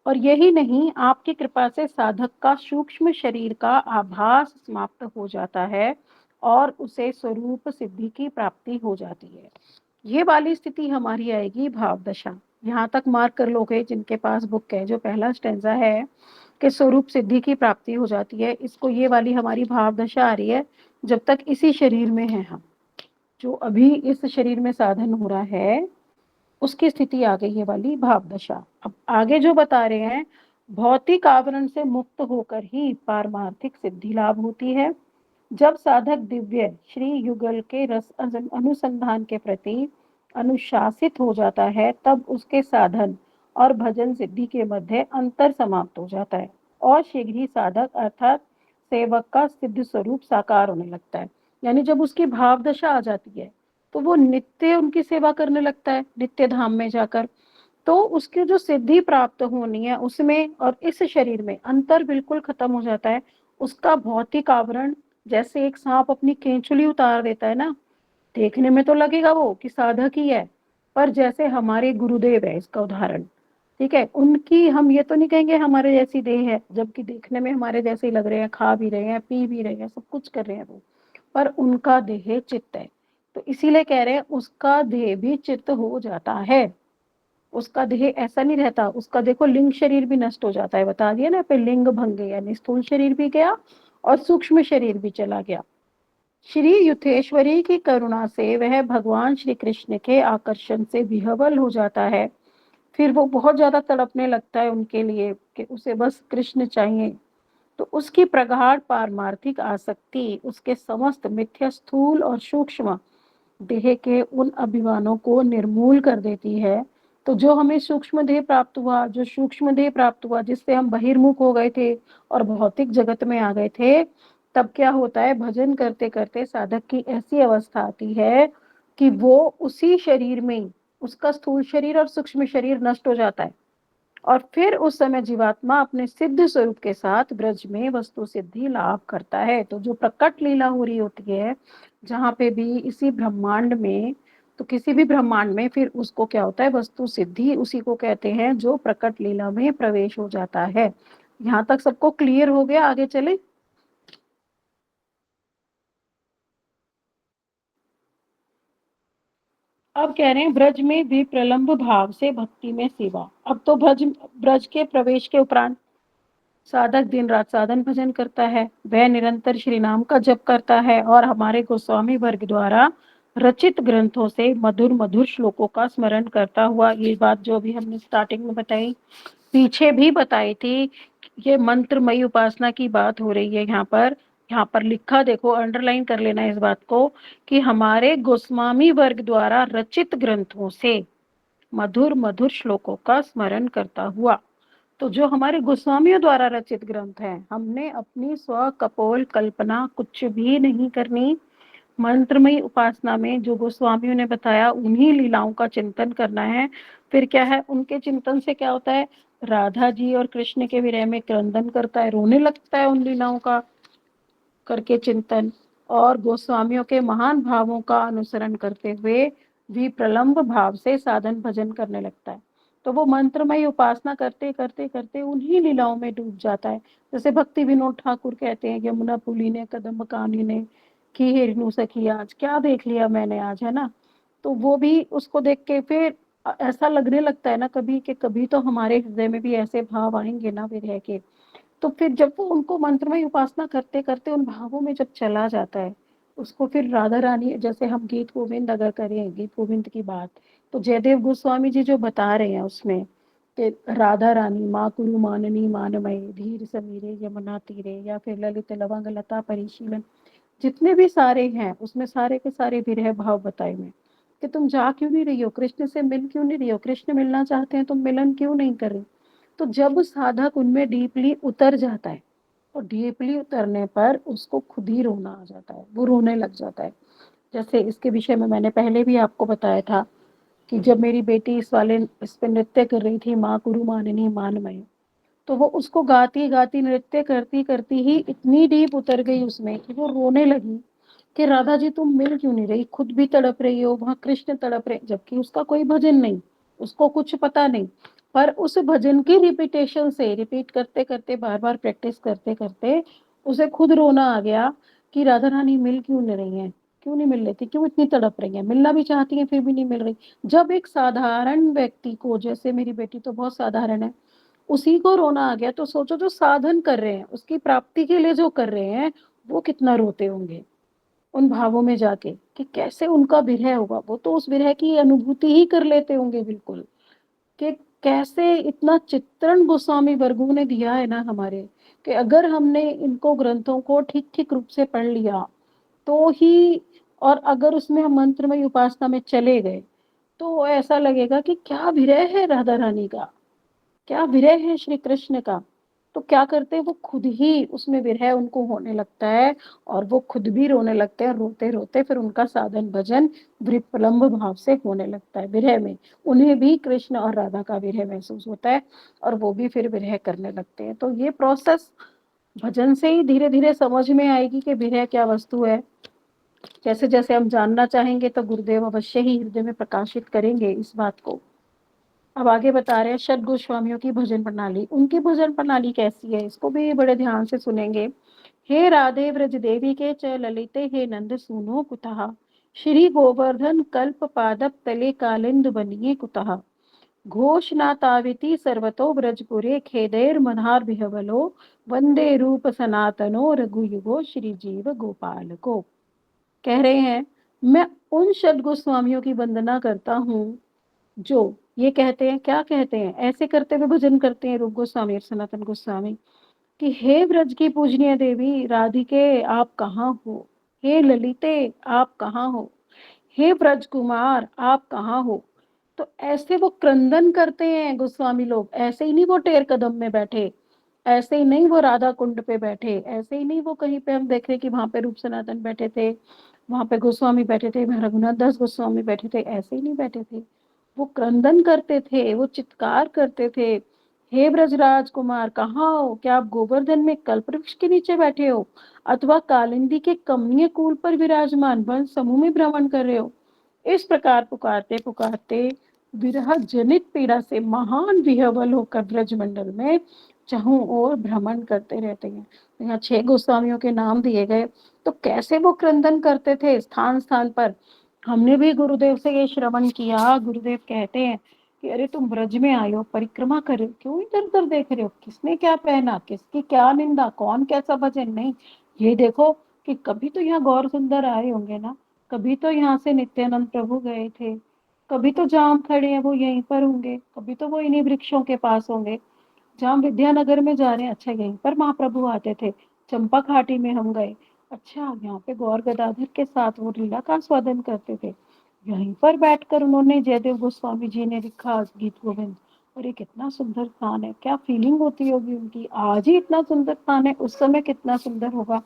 और यही नहीं, आपकी कृपा से साधक का सूक्ष्म शरीर का आभास समाप्त हो जाता है और उसे स्वरूप सिद्धि की प्राप्ति हो जाती है। ये वाली स्थिति हमारी आएगी भाव दशा। यहाँ तक मार्क कर लोगे जिनके पास बुक है, जो पहला स्टेंजा है कि स्वरूप सिद्धि की प्राप्ति हो जाती है, इसको ये वाली हमारी भाव दशा आ रही है जब तक इसी शरीर में है हम, जो अभी इस शरीर में साधन हो रहा है उसकी स्थिति आ गई ये वाली भाव दशा। अब आगे जो बता रहे हैं, भौतिक आवरण से मुक्त होकर ही पारमार्थिक सिद्धि लाभ होती है। जब साधक दिव्य श्री युगल के रस अनुसंधान के प्रति अनुशासित हो जाता है, तब उसके साधन और भजन सिद्धि के मध्य अंतर समाप्त हो जाता है, और शीघ्र ही साधक अर्थात सेवक का सिद्ध स्वरूप साकार होने लगता है। यानी जब उसकी भाव दशा आ जाती है, तो वो नित्य उनकी सेवा करने लगता है, नित्य धाम में जाकर। तो उसकी जो सिद्धि प्राप्त होनी है उसमें और इस शरीर में अंतर बिल्कुल खत्म हो जाता है। उसका भौतिक आवरण, जैसे एक सांप अपनी केंचुली उतार देता है ना, देखने में तो लगेगा वो कि साधक ही है, पर जैसे हमारे गुरुदेव है इसका उदाहरण, ठीक है, उनकी हम ये तो नहीं कहेंगे हमारे जैसी देह है, जबकि देखने में हमारे जैसे ही लग रहे हैं, खा भी रहे हैं, पी भी रहे हैं, सब कुछ कर रहे हैं वो, पर उनका देह चित्त है। तो इसीलिए कह रहे हैं उसका देह भी चित्त हो जाता है। उसका देह ऐसा नहीं रहता, उसका देखो लिंग शरीर भी नष्ट हो जाता है, बता दिया ना पे, लिंग भंगे यानी स्थूल शरीर भी गया और सूक्ष्म शरीर भी चला गया। श्री युथेश्वरी की करुणा से वह भगवान श्री कृष्ण के आकर्षण से विह्वल हो जाता है। फिर वो बहुत ज्यादा तड़पने लगता है उनके लिए कि उसे बस कृष्ण चाहिए। तो उसकी प्रगाढ़ पारमार्थिक आसक्ति उसके समस्त मिथ्या स्थूल और सूक्ष्म देह के उन अभिमानों को निर्मूल कर देती है। तो जो हमें सूक्ष्म देह प्राप्त हुआ, जो सूक्ष्म देह प्राप्त हुआ जिससे हम बहिर्मुख हो गए थे और भौतिक जगत में आ गए थे, तब क्या होता है, भजन करते करते साधक की ऐसी अवस्था आती है कि वो उसी शरीर में, उसका स्थूल शरीर और सूक्ष्म शरीर नष्ट हो जाता है, और फिर उस समय जीवात्मा अपने सिद्ध स्वरूप के साथ ब्रज में वस्तु सिद्धि लाभ करता है। तो जो प्रकट लीला हो रही होती है, जहाँ पे भी इसी ब्रह्मांड में तो किसी भी ब्रह्मांड में फिर उसको क्या होता है, वस्तु सिद्धि उसी को कहते हैं जो प्रकट लीला में प्रवेश हो जाता है। यहाँ तक सबको क्लियर हो गया? आगे चले। अब कह रहे हैं ब्रज में भी प्रलंब भाव से भक्ति में सेवा। अब तो ब्रज के प्रवेश के उपरांत साधक दिन रात साधन भजन करता है, वह निरंतर श्री नाम का जप करता है और हमारे गोस्वामी वर्ग द्वारा रचित ग्रंथों से मधुर मधुर श्लोकों का स्मरण करता हुआ, ये बात जो भी हमने स्टार्टिंग में बताई, पीछे भी बताई थी, ये मंत्रमयी उपासना की बात हो रही है यहाँ पर लिखा देखो, अंडरलाइन कर लेना इस बात को, कि हमारे गोस्वामी वर्ग द्वारा रचित ग्रंथों से मधुर मधुर श्लोकों का स्मरण करता हुआ। तो जो हमारे गोस्वामियों द्वारा रचित ग्रंथ हैं, हमने अपनी स्व कपोल कल्पना कुछ भी नहीं करनी। मंत्रमयी उपासना में जो गोस्वामियों ने बताया उन्हीं लीलाओं का चिंतन करना है। फिर क्या है, उनके चिंतन से क्या होता है, राधा जी और कृष्ण के विरह में क्रंदन करता है, रोने लगता है उन लीलाओं का करके चिंतन, और गोस्वामियों के महान भावों का अनुसरण करते हुए भी प्रलंब भाव से साधन भजन करने लगता है। तो वो मंत्रमय उपासना करते करते करते उन्हीं लीलाओं में डूब जाता है। जैसे भक्ति विनोद ठाकुर कहते हैं, यमुना पुली ने कदम कानी ने की हेरनु सखी आज, क्या देख लिया मैंने आज, है ना। तो वो भी उसको देख के फिर ऐसा लगने लगता है ना कभी कि कभी तो हमारे हृदय में भी ऐसे भाव आएंगे ना विरह के। तो फिर जब वो उनको मंत्रमय उपासना करते करते उन भावों में जब चला जाता है, उसको फिर राधा रानी, जैसे हम गीत गोविंद अगर करें, गीत गोविंद की बात, तो जयदेव गोस्वामी जी जो बता रहे हैं उसमें कि राधा रानी माँ कुरु माननी मानमय धीर समीरे यमुना तीरे, या फिर ललित लवंग लता परिशीलन, जितने भी सारे हैं उसमें सारे के सारे विरह भाव बताए हुए, कि तुम जा क्यों नहीं रही हो, कृष्ण से मिल क्यों नहीं रही हो, कृष्ण मिलना चाहते हैं, तुम मिलन क्यों नहीं कर रही। तो जब साधक उनमें डीपली उतर जाता है, और डीपली उतरने पर उसको खुद ही रोना आ जाता है, वो रोने लग जाता है। जैसे इसके विषय में मैंने पहले भी आपको बताया था कि जब मेरी बेटी इस पे नृत्य कर रही थी, माँ गुरु माननी मानमय, तो वो उसको गाती गाती नृत्य करती करती ही इतनी डीप उतर गई उसमें कि वो रोने लगी कि राधा जी तुम मिल क्यों नहीं रही, खुद भी तड़प रही हो, वहां कृष्ण तड़प रहे, जबकि उसका कोई भजन नहीं, उसको कुछ पता नहीं, पर उस भजन की रिपीटेशन से, रिपीट करते करते बार बार प्रैक्टिस करते करते उसे खुद रोना आ गया कि राधा रानी मिल क्यों नहीं रही है, क्यों नहीं मिल रही थी, क्यों इतनी तड़प रही है, मिलना भी चाहती है फिर भी नहीं मिल रही। जब एक साधारण व्यक्ति को, जैसे मेरी बेटी तो बहुत साधारण है, उसी को रोना आ गया, तो सोचो जो साधन कर रहे हैं उसकी प्राप्ति के लिए जो कर रहे हैं, वो कितना रोते होंगे उन भावों में जाके, कि कैसे उनका विरह होगा, वो तो उस विरह की अनुभूति ही कर लेते होंगे बिल्कुल, कि कैसे इतना चित्रण गोस्वामी वर्गों ने दिया है ना हमारे, कि अगर हमने इनको ग्रंथों को ठीक ठीक रूप से पढ़ लिया तो ही, और अगर उसमें हम मंत्रमय उपासना में चले गए, तो ऐसा लगेगा कि क्या विरह है राधा रानी का, क्या विरह है श्री कृष्ण का। तो क्या करते हैं, वो खुद ही उसमें विरह उनको होने लगता है, और वो खुद भी रोने लगते हैं, रोते रोते फिर उनका साधन भजन विप्रलंब भाव से होने लगता है विरह में, उन्हें भी कृष्ण और राधा का विरह महसूस होता है, और वो भी फिर विरह करने लगते हैं। तो ये प्रोसेस भजन से ही धीरे धीरे समझ में आएगी कि विरह क्या वस्तु है। जैसे जैसे हम जानना चाहेंगे तो गुरुदेव अवश्य ही हृदय में प्रकाशित करेंगे इस बात को। अब आगे बता रहे हैं षट गोस्वामियों की भजन प्रणाली। उनकी भजन प्रणाली कैसी है, इसको भी बड़े ध्यान से सुनेंगे। हे राधे व्रज देवी के च ललिते हे नंद सूनो कुतः, श्री गोवर्धन कल्प पादप तले कालिंद बनिए कुतः, घोषनाताविति सर्वतो ब्रजपुरे खेदैर मधार बिहवलो, वंदे रूप सनातनो रघुयुगो श्री जीव गोपाल को। कह रहे हैं, मैं उन षट गोस्वामियों की वंदना करता हूँ जो ये कहते हैं, क्या कहते हैं, ऐसे करते हुए भजन करते हैं रूप गोस्वामी और सनातन गोस्वामी, कि हे ब्रज की पूजनीय देवी राधिके आप कहाँ हो, हे ललिते आप कहाँ हो, हे ब्रज कुमार आप कहाँ हो। तो ऐसे वो क्रंदन करते हैं गोस्वामी लोग, ऐसे ही नहीं वो टेर कदम में बैठे, ऐसे ही नहीं वो राधा कुंड पे बैठे, ऐसे ही नहीं वो कहीं पे हम देख रहे कि वहां पे रूप सनातन बैठे थे, वहां पे गोस्वामी बैठे थे, रघुनाथ दास गोस्वामी बैठे थे, ऐसे ही नहीं बैठे थे। वो क्रंदन करते थे, वो चित्कार करते थे, हे ब्रजराज कुमार कहाँ हो, क्या आप गोवर्धन में कल्प वृक्ष के नीचे बैठे हो, अथवा कालिंदी के कमनीय कूल पर विराजमान वन समूह में भ्रमण कर रहे हो। इस प्रकार पुकारते पुकारते विरह जनित पीड़ा से महान विह्वल होकर ब्रजमंडल में चारों ओर भ्रमण करते रहते हैं। यहाँ 6 गोस्वामियों के नाम दिए गए, तो कैसे वो क्रंदन करते थे स्थान स्थान पर। हमने भी गुरुदेव से ये श्रवण किया। गुरुदेव कहते हैं कि अरे तुम ब्रज में आए हो, परिक्रमा कर रहे हो, क्यों इधर उधर देख रहे हो, किसने क्या पहना, किसकी क्या निंदा, कौन कैसा भजन। नहीं, ये देखो कि कभी तो यहाँ गौर सुंदर आए होंगे ना, कभी तो यहाँ से नित्यानंद प्रभु गए थे, कभी तो जहाँ हम खड़े हैं वो यहीं पर होंगे, कभी तो वो इन्हीं वृक्षों के पास होंगे। जहाँ विद्यानगर में जा रहे हैं, अच्छा यहीं पर महाप्रभु आते थे। चंपा घाटी में हम गए, अच्छा यहाँ पे गौर गदाधर के साथ वो लीला का आस्वादन करते थे। यहीं पर बैठकर उन्होंने जयदेव गोस्वामी जी ने लिखा गीत गोविंद। और ये कितना सुंदर स्थान है, क्या फीलिंग होती होगी उनकी। आज ही इतना सुंदर स्थान है, उस समय कितना सुंदर होगा,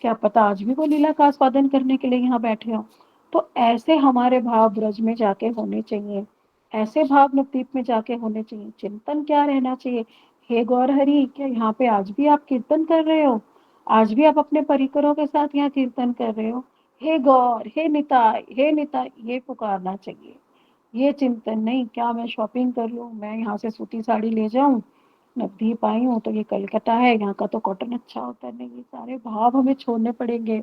क्या पता आज भी वो लीला का आस्वादन करने के लिए यहाँ बैठे हो। तो ऐसे हमारे भाव ब्रज में जाके होने चाहिए, ऐसे भाव नवदीप में जाके होने चाहिए। चिंतन क्या रहना चाहिए, हे गौर हरि, क्या यहाँ पे आज भी आप कीर्तन कर रहे हो, आज भी आप अपने परिकरों के साथ यहाँ कीर्तन कर रहे हो। हे गौर, हे निताय, हे निताय, ये पुकारना चाहिए। ये चिंतन नहीं क्या मैं शॉपिंग कर लूं, मैं यहाँ से सूती साड़ी ले जाऊं, नवदीप आई हूँ तो ये कलकत्ता है, यहाँ का तो कॉटन अच्छा होता है। नहीं, ये सारे भाव हमें छोड़ने पड़ेंगे।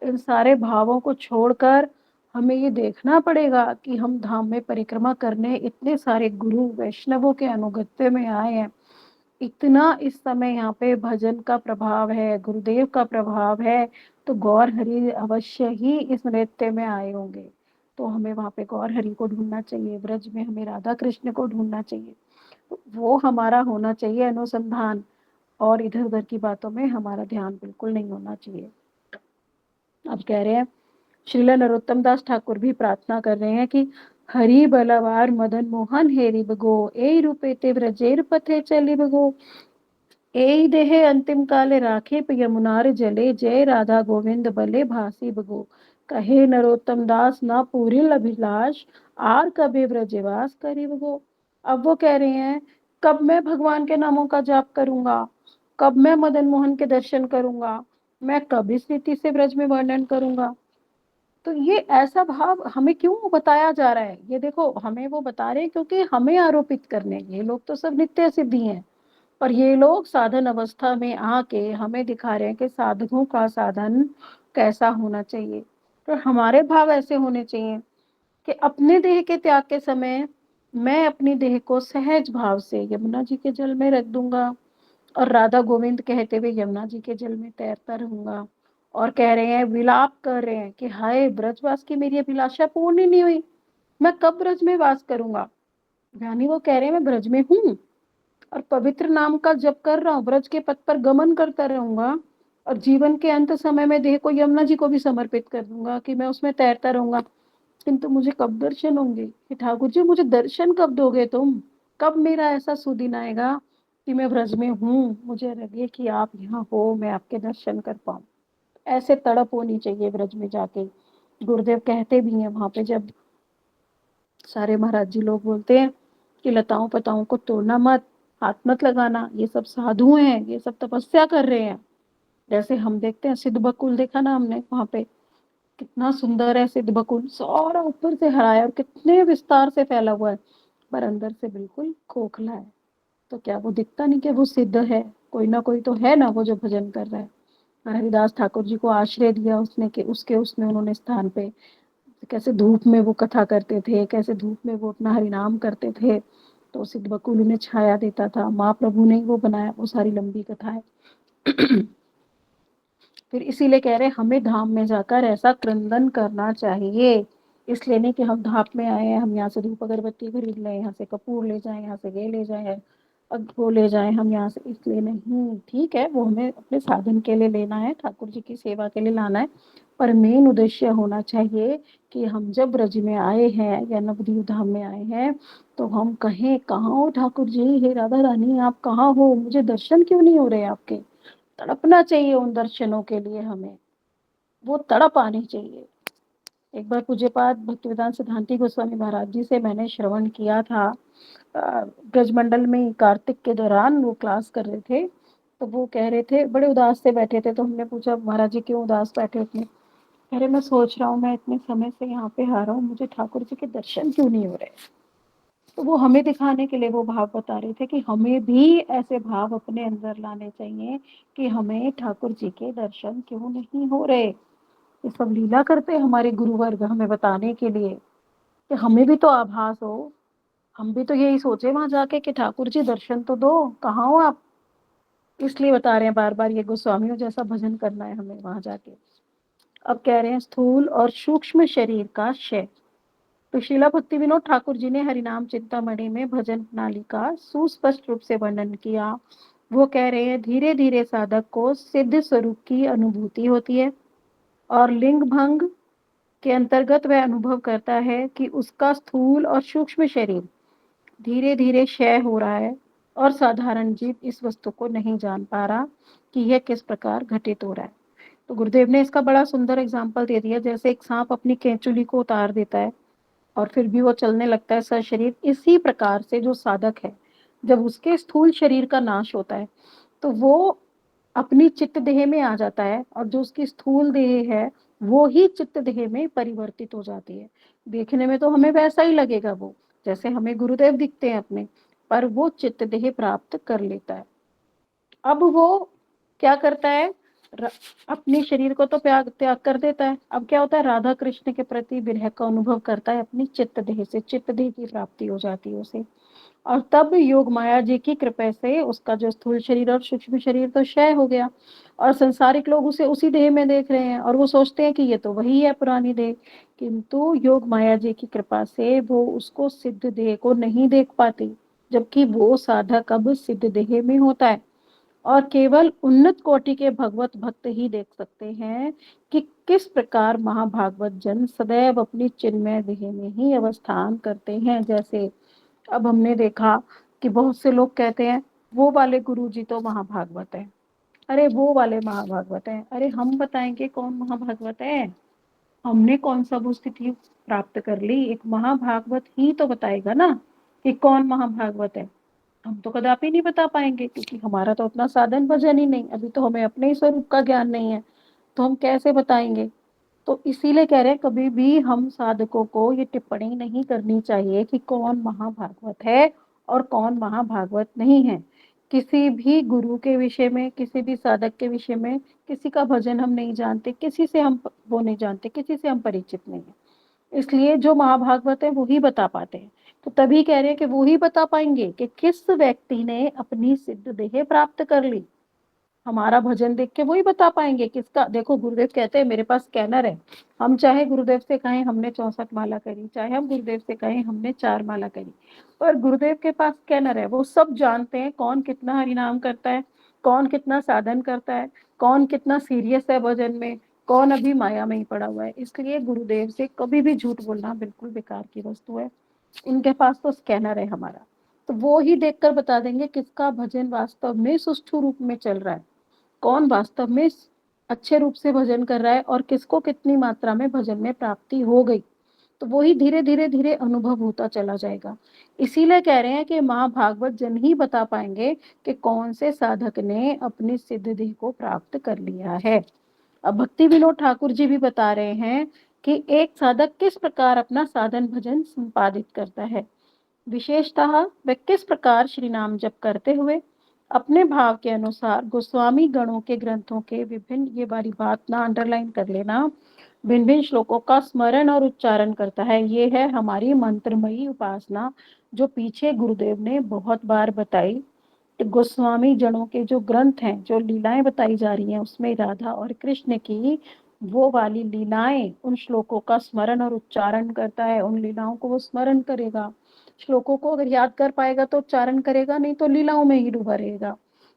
इन सारे भावों को छोड़कर हमें ये देखना पड़ेगा कि हम धाम में परिक्रमा करने इतने सारे गुरु वैष्णवों के अनुगत्य में आए हैं। इतना इस समय यहाँ पे भजन का प्रभाव है, गुरुदेव का प्रभाव है, तो गौर हरि अवश्य ही इस नृत्य में आए होंगे। तो हमें वहां पे गौर हरि को ढूंढना चाहिए, ब्रज में हमें राधा कृष्ण को ढूंढना चाहिए। तो वो हमारा होना चाहिए अनुसंधान, और इधर उधर की बातों में हमारा ध्यान बिल्कुल नहीं होना चाहिए। अब कह रहे हैं, श्रील नरोत्तम दास ठाकुर भी प्रार्थना कर रहे हैं कि हरि बलवार मदन मोहन हेरि बगो, ए रूपे ते व्रजेर पथे चली बगो, एई देहे अंतिम काले राखे यमुनार जले, जय राधा गोविंद बले भासी बगो, कहे नरोत्तम दास ना पूरिल अभिलाष, आर कबे ब्रजवास करी बगो। अब वो कह रहे हैं, कब मैं भगवान के नामों का जाप करूंगा, कब मैं मदन मोहन के दर्शन करूंगा, मैं कब इस रीति से ब्रज में वर्णन करूंगा। तो ये ऐसा भाव हमें क्यों बताया जा रहा है, ये देखो हमें वो बता रहे हैं क्योंकि हमें आरोपित करने, ये लोग तो सब नित्य सिद्धि हैं, और ये लोग साधन अवस्था में आके हमें दिखा रहे हैं कि साधकों का साधन कैसा होना चाहिए। तो हमारे भाव ऐसे होने चाहिए कि अपने देह के त्याग के समय मैं अपनी देह को सहज भाव से यमुना जी के जल में रख दूंगा, और राधा गोविंद कहते हुए यमुना जी के जल में तैरता रहूंगा। और कह रहे हैं, विलाप कर रहे हैं कि हाय ब्रजवास की मेरी अभिलाषा पूर्ण ही नहीं हुई, मैं कब ब्रज में वास करूंगा। यानी वो कह रहे हैं मैं ब्रज में हूँ और पवित्र नाम का जप कर रहा हूँ, ब्रज के पथ पर गमन करता रहूंगा, और जीवन के अंत समय में देह को यमुना जी को भी समर्पित कर दूंगा कि मैं उसमें तैरता रहूंगा। किंतु मुझे कब दर्शन होंगे कि ठाकुर जी मुझे दर्शन कब दोगे तुम, कब मेरा ऐसा सुदिन आएगा कि मैं ब्रज में हूँ, मुझे लगे कि आप यहाँ हो, मैं आपके दर्शन कर पाऊं। ऐसे तड़प होनी चाहिए ब्रज में जाके। गुरुदेव कहते भी हैं वहां पे, जब सारे महाराज जी लोग बोलते हैं कि लताओं पताओं को तोड़ना मत, हाथ मत लगाना, ये सब साधु हैं, ये सब तपस्या कर रहे हैं। जैसे हम देखते हैं सिद्ध बकुल, देखा ना हमने वहां पे, कितना सुंदर है सिद्ध बकुल, सारा ऊपर से हरा है और कितने विस्तार से फैला हुआ है, पर अंदर से बिल्कुल खोखला है। तो क्या वो दिखता नहीं कि वो सिद्ध है, कोई ना कोई तो है ना वो जो भजन कर रहा है। और हरिदास ठाकुर जी को आश्रय दिया उसने, कि उसके उसमें उन्होंने स्थान पे कैसे धूप में वो कथा करते थे, कैसे धूप में वो अपना हरिनाम करते थे, तो सिद्ध बकुल उन्हें छाया देता था। महाप्रभु ने वो बनाया, वो सारी लंबी कथा है। फिर इसीलिए कह रहे हमें धाम में जाकर ऐसा क्रंदन करना चाहिए। इसलिए नहीं कि हम धाम में आए हैं, हम यहाँ से धूप अगरबत्ती खरीद लें, यहाँ से कपूर ले जाएं, यहाँ से ये ले जाएं, वो ले जाएं हम यहाँ से, इसलिए नहीं। ठीक है, वो हमें अपने साधन के लिए लेना है, ठाकुर जी की सेवा के लिए लाना है, पर मेन उद्देश्य होना चाहिए कि हम जब ब्रज में आए हैं या नवद्वीप धाम में आए हैं, तो हम कहें कहाँ हो ठाकुर जी, हे राधा रानी आप कहाँ हो, मुझे दर्शन क्यों नहीं हो रहे आपके। तड़पना चाहिए उन दर्शनों के लिए, हमें वो तड़प आनी चाहिए। एक बार पूज्यपाद भक्तिवेदांत सिद्धांति गोस्वामी महाराज जी से मैंने श्रवण किया था, ब्रजमंडल में कार्तिक के दौरान वो क्लास कर रहे थे, तो वो कह रहे थे बड़े उदास से बैठे थे, तो हमने पूछा महाराज जी क्यों उदास बैठे थे, अरे मैं सोच रहा हूँ, मैं इतने समय से यहाँ पे आ रहा हूँ, मुझे ठाकुर जी के दर्शन क्यों नहीं हो रहे। तो वो हमें दिखाने के लिए वो भाव बता रहे थे कि हमें भी ऐसे भाव अपने अंदर लाने चाहिए कि हमें ठाकुर जी के दर्शन क्यों नहीं हो रहे। ये सब लीला करते हैं हमारे गुरुवर्ग हमें बताने के लिए कि हमें भी तो आभास हो। हम भी तो यही सोचे वहां जाके कि ठाकुर जी दर्शन तो दो, कहाँ हो आप। इसलिए बता रहे हैं बार बार, ये गोस्वामियों जैसा भजन करना है हमें वहां जाके। अब कह रहे हैं स्थूल और सूक्ष्म शरीर का क्षय। तो शिला भक्ति विनोद ठाकुर जी ने हरिनाम चिंतामणि में भजन प्रणाली का सुस्पष्ट रूप से वर्णन किया। वो कह रहे हैं धीरे धीरे साधक को सिद्ध स्वरूप की अनुभूति होती है, और लिंग भंग के अंतर्गत वह अनुभव करता है कि उसका स्थूल और सूक्ष्म शरीर धीरे धीरे क्षय हो रहा है, और साधारण जीव इस वस्तु को नहीं जान पा रहा कि यह किस प्रकार घटित हो रहा है। तो गुरुदेव ने इसका बड़ा सुंदर एग्जाम्पल दे दिया, जैसे एक सांप अपनी केंचुली को उतार देता है और फिर भी वो चलने लगता है सशरीर। इसी प्रकार से जो साधक है, जब उसके स्थूल शरीर का नाश होता है तो वो अपनी चित्त देह में आ जाता है, और जो उसकी स्थूल देह है वो ही चित्त देह में परिवर्तित हो जाती है। देखने में तो हमें वैसा ही लगेगा वो, जैसे हमें गुरुदेव दिखते हैं अपने, पर वो चित्त देह प्राप्त कर लेता है। अब वो क्या करता है, अपने शरीर को तो त्याग त्याग कर देता है। अब क्या होता है, राधा कृष्ण के प्रति विरह का अनुभव करता है अपनी चित्त देह से, चित्त देह की प्राप्ति हो जाती है उसे। और तब योग माया जी की कृपा से उसका जो स्थूल शरीर और सूक्ष्म शरीर तो क्षय हो गया, और संसारिक लोग उसे उसी देह में देख रहे हैं और वो सोचते हैं कि ये तो वही है पुरानी देह। किंतु योग माया जी की कृपा से वो उसको सिद्ध देह को नहीं देख पाती, जबकि वो साधक अब सिद्ध देह में होता है। और केवल उन्नत कोटि के भगवत भक्त ही देख सकते हैं कि किस प्रकार महाभागवत जन सदैव अपनी चिन्मय देह में ही अवस्थान करते हैं। जैसे अब हमने देखा कि बहुत से लोग कहते हैं वो वाले गुरु जी तो महाभागवत है, अरे वो वाले महाभागवत है। अरे हम बताएंगे कौन महाभागवत है, हमने कौन सा वो स्थिति प्राप्त कर ली। एक महाभागवत ही तो बताएगा ना कि कौन महाभागवत है। हम तो कदापि नहीं बता पाएंगे, क्योंकि हमारा तो अपना साधन भजन ही नहीं, अभी तो हमें अपने ही स्वरूप का ज्ञान नहीं है, तो हम कैसे बताएंगे। तो इसीलिए कह रहे हैं कभी भी हम साधकों को ये टिप्पणी नहीं करनी चाहिए कि कौन महाभागवत है और कौन महाभागवत नहीं है। किसी भी गुरु के विषय में, किसी भी साधक के विषय में, किसी का भजन हम नहीं जानते, किसी से हम वो नहीं जानते, किसी से हम परिचित नहीं है। इसलिए जो महाभागवत है वो ही बता पाते हैं। तो तभी कह रहे हैं कि वो ही बता पाएंगे कि किस व्यक्ति ने अपनी सिद्ध देह प्राप्त कर ली। हमारा भजन देख के वही बता पाएंगे किसका। देखो गुरुदेव कहते हैं मेरे पास स्कैनर है, हम चाहे गुरुदेव से कहें हमने 64 माला करी, चाहे हम गुरुदेव से कहें हमने 4 माला करी, पर गुरुदेव के पास स्कैनर है, वो सब जानते हैं कौन कितना हरिनाम करता है, कौन कितना साधन करता है, कौन कितना सीरियस है भजन में, कौन अभी माया में ही पड़ा हुआ है। इसलिए गुरुदेव से कभी भी झूठ बोलना बिल्कुल बेकार की वस्तु है। उनके पास तो स्कैनर है हमारा, तो वो ही देखकर बता देंगे किसका भजन वास्तव में सुष्ठु रूप में चल रहा है, कौन वास्तव में अच्छे रूप से भजन कर रहा है, और किसको कितनी मात्रा में भजन में प्राप्ति हो गई। तो वो ही धीरे धीरे धीरे अनुभव होता चला जाएगा। इसीलिए कह रहे हैं कि माँ भागवत जन ही बता पाएंगे कि कौन से साधक ने अपनी सिद्ध देह को प्राप्त कर लिया है। अब भक्ति विनोद ठाकुर जी भी बता रहे हैं कि एक साधक किस प्रकार अपना साधन भजन संपादित करता है, विशेषतः वे किस प्रकार श्री नाम जप करते हुए अपने भाव के अनुसार गोस्वामी गणों के ग्रंथों के विभिन्न, ये वाली बात ना अंडरलाइन कर लेना, भिन्न भिन्न श्लोकों का स्मरण और उच्चारण करता है। ये है हमारी मंत्रमयी उपासना, जो पीछे गुरुदेव ने बहुत बार बताई। गोस्वामी जनों के जो ग्रंथ हैं, जो लीलाएं बताई जा रही हैं, उसमें राधा और कृष्ण की वो वाली लीलाएं, उन श्लोकों का स्मरण और उच्चारण करता है। उन लीलाओं को वो स्मरण करेगा, श्लोकों को अगर याद कर पाएगा तो उच्चारण करेगा, नहीं तो लीलाओं में ही डूबा रहेगा।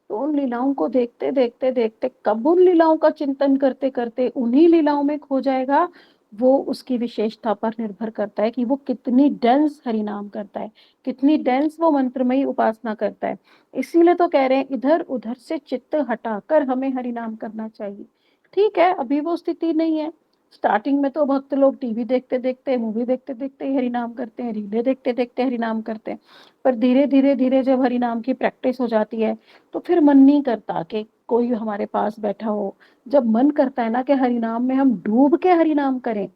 तो उन लीलाओं को देखते देखते देखते कब उन लीलाओं का चिंतन करते करते उन्हीं लीलाओं में खो जाएगा, वो उसकी विशेषता पर निर्भर करता है कि वो कितनी डेंस हरिनाम करता है, कितनी डेंस वो मंत्रमयी उपासना करता है। इसीलिए तो कह रहे हैं इधर उधर से चित्त हटाकर हमें हरिनाम करना चाहिए। ठीक है, अभी वो स्थिति नहीं है। स्टार्टिंग में तो भक्त लोग टीवी देखते देखते, मूवी देखते देखते हरिनाम करते हैं, रीले देखते देखते हरिनाम करते हैं, पर धीरे धीरे धीरे जब हरिनाम की प्रैक्टिस हो जाती है तो फिर मन नहीं करता कि कोई हमारे पास बैठा हो, जब मन करता है ना कि हरि नाम में हम डूब के हरि नाम करें,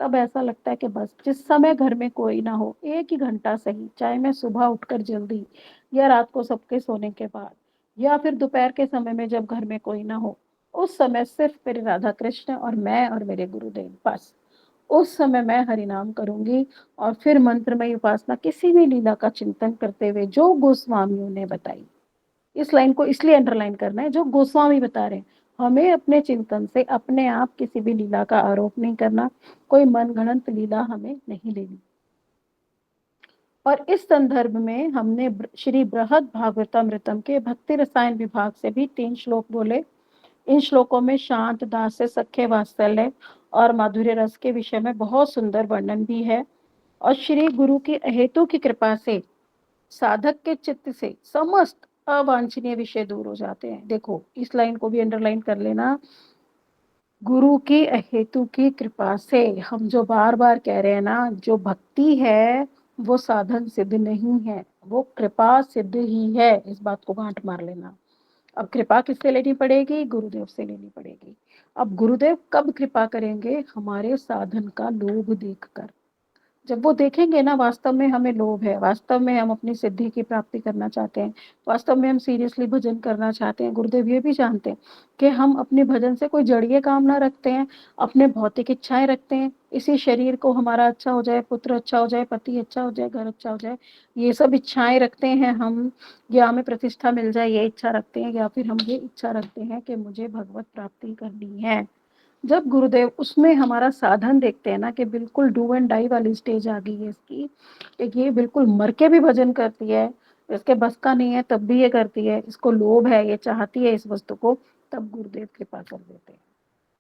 तब ऐसा लगता है कि बस जिस समय घर में कोई ना हो, 1 ही घंटा सही, चाहे मैं सुबह उठकर जल्दी या रात को सबके सोने के बाद या फिर दोपहर के समय में जब घर में कोई ना हो, उस समय सिर्फ मेरे राधा कृष्ण और मैं और मेरे गुरुदेव, बस उस समय मैं हरि नाम करूंगी। और फिर मंत्रमयी उपासना किसी भी लीला का चिंतन करते हुए जो गोस्वामियों ने बताई, इस लाइन को इसलिए अंडरलाइन करना है, जो गोस्वामी बता रहे हैं, हमें अपने चिंतन से अपने आप किसी भी लीला का आरोप नहीं करना, कोई मनगढ़ंत लीला हमें नहीं लेनी। और इस संदर्भ में हमने श्री बृहद भागवतामृतम के भक्ति रसायन विभाग से भी 3 श्लोक बोले। इन श्लोकों में शांत दास से सख्य वात्सल्य और माधुर्य रस के विषय में बहुत सुंदर वर्णन भी है। और श्री गुरु की अहेतु की कृपा से साधक के चित्त से समस्त अवांछनीय विषय दूर हो जाते हैं। देखो, इस लाइन को भी अंडरलाइन कर लेना, गुरु की अहेतु की कृपा से। हम जो बार बार कह रहे हैं ना, जो भक्ति है वो साधन सिद्ध नहीं है, वो कृपा सिद्ध ही है, इस बात को गांठ मार लेना। अब कृपा किससे लेनी पड़ेगी? गुरुदेव से लेनी पड़ेगी। अब गुरुदेव कब कृपा करेंगे? हमारे साधन का लोभ देखकर। जब वो देखेंगे ना वास्तव में हमें लोभ है, वास्तव में हम अपनी सिद्धि की प्राप्ति करना चाहते हैं, वास्तव में हम सीरियसली भजन करना चाहते हैं, गुरुदेव ये भी जानते हैं कि हम अपने भजन से कोई जड़ीय कामना रखते हैं, अपने भौतिक इच्छाएं रखते हैं, इसी शरीर को हमारा अच्छा हो जाए, पुत्र अच्छा हो जाए, पति अच्छा हो जाए, घर अच्छा हो जाए, ये सब इच्छाएं रखते हैं हम, या हमें प्रतिष्ठा मिल जाए ये इच्छा रखते हैं, या फिर हम ये इच्छा रखते हैं कि मुझे भगवत प्राप्ति करनी है। जब गुरुदेव उसमें हमारा साधन देखते हैं ना कि बिल्कुल डू एंड डाई वाली स्टेज आ गई है इसकी, कि ये बिल्कुल मर के भी भजन करती है, इसके बस का नहीं है तब भी ये करती है, इसको लोभ है, ये चाहती है इस वस्तु को, तब गुरुदेव कृपा कर देते हैं।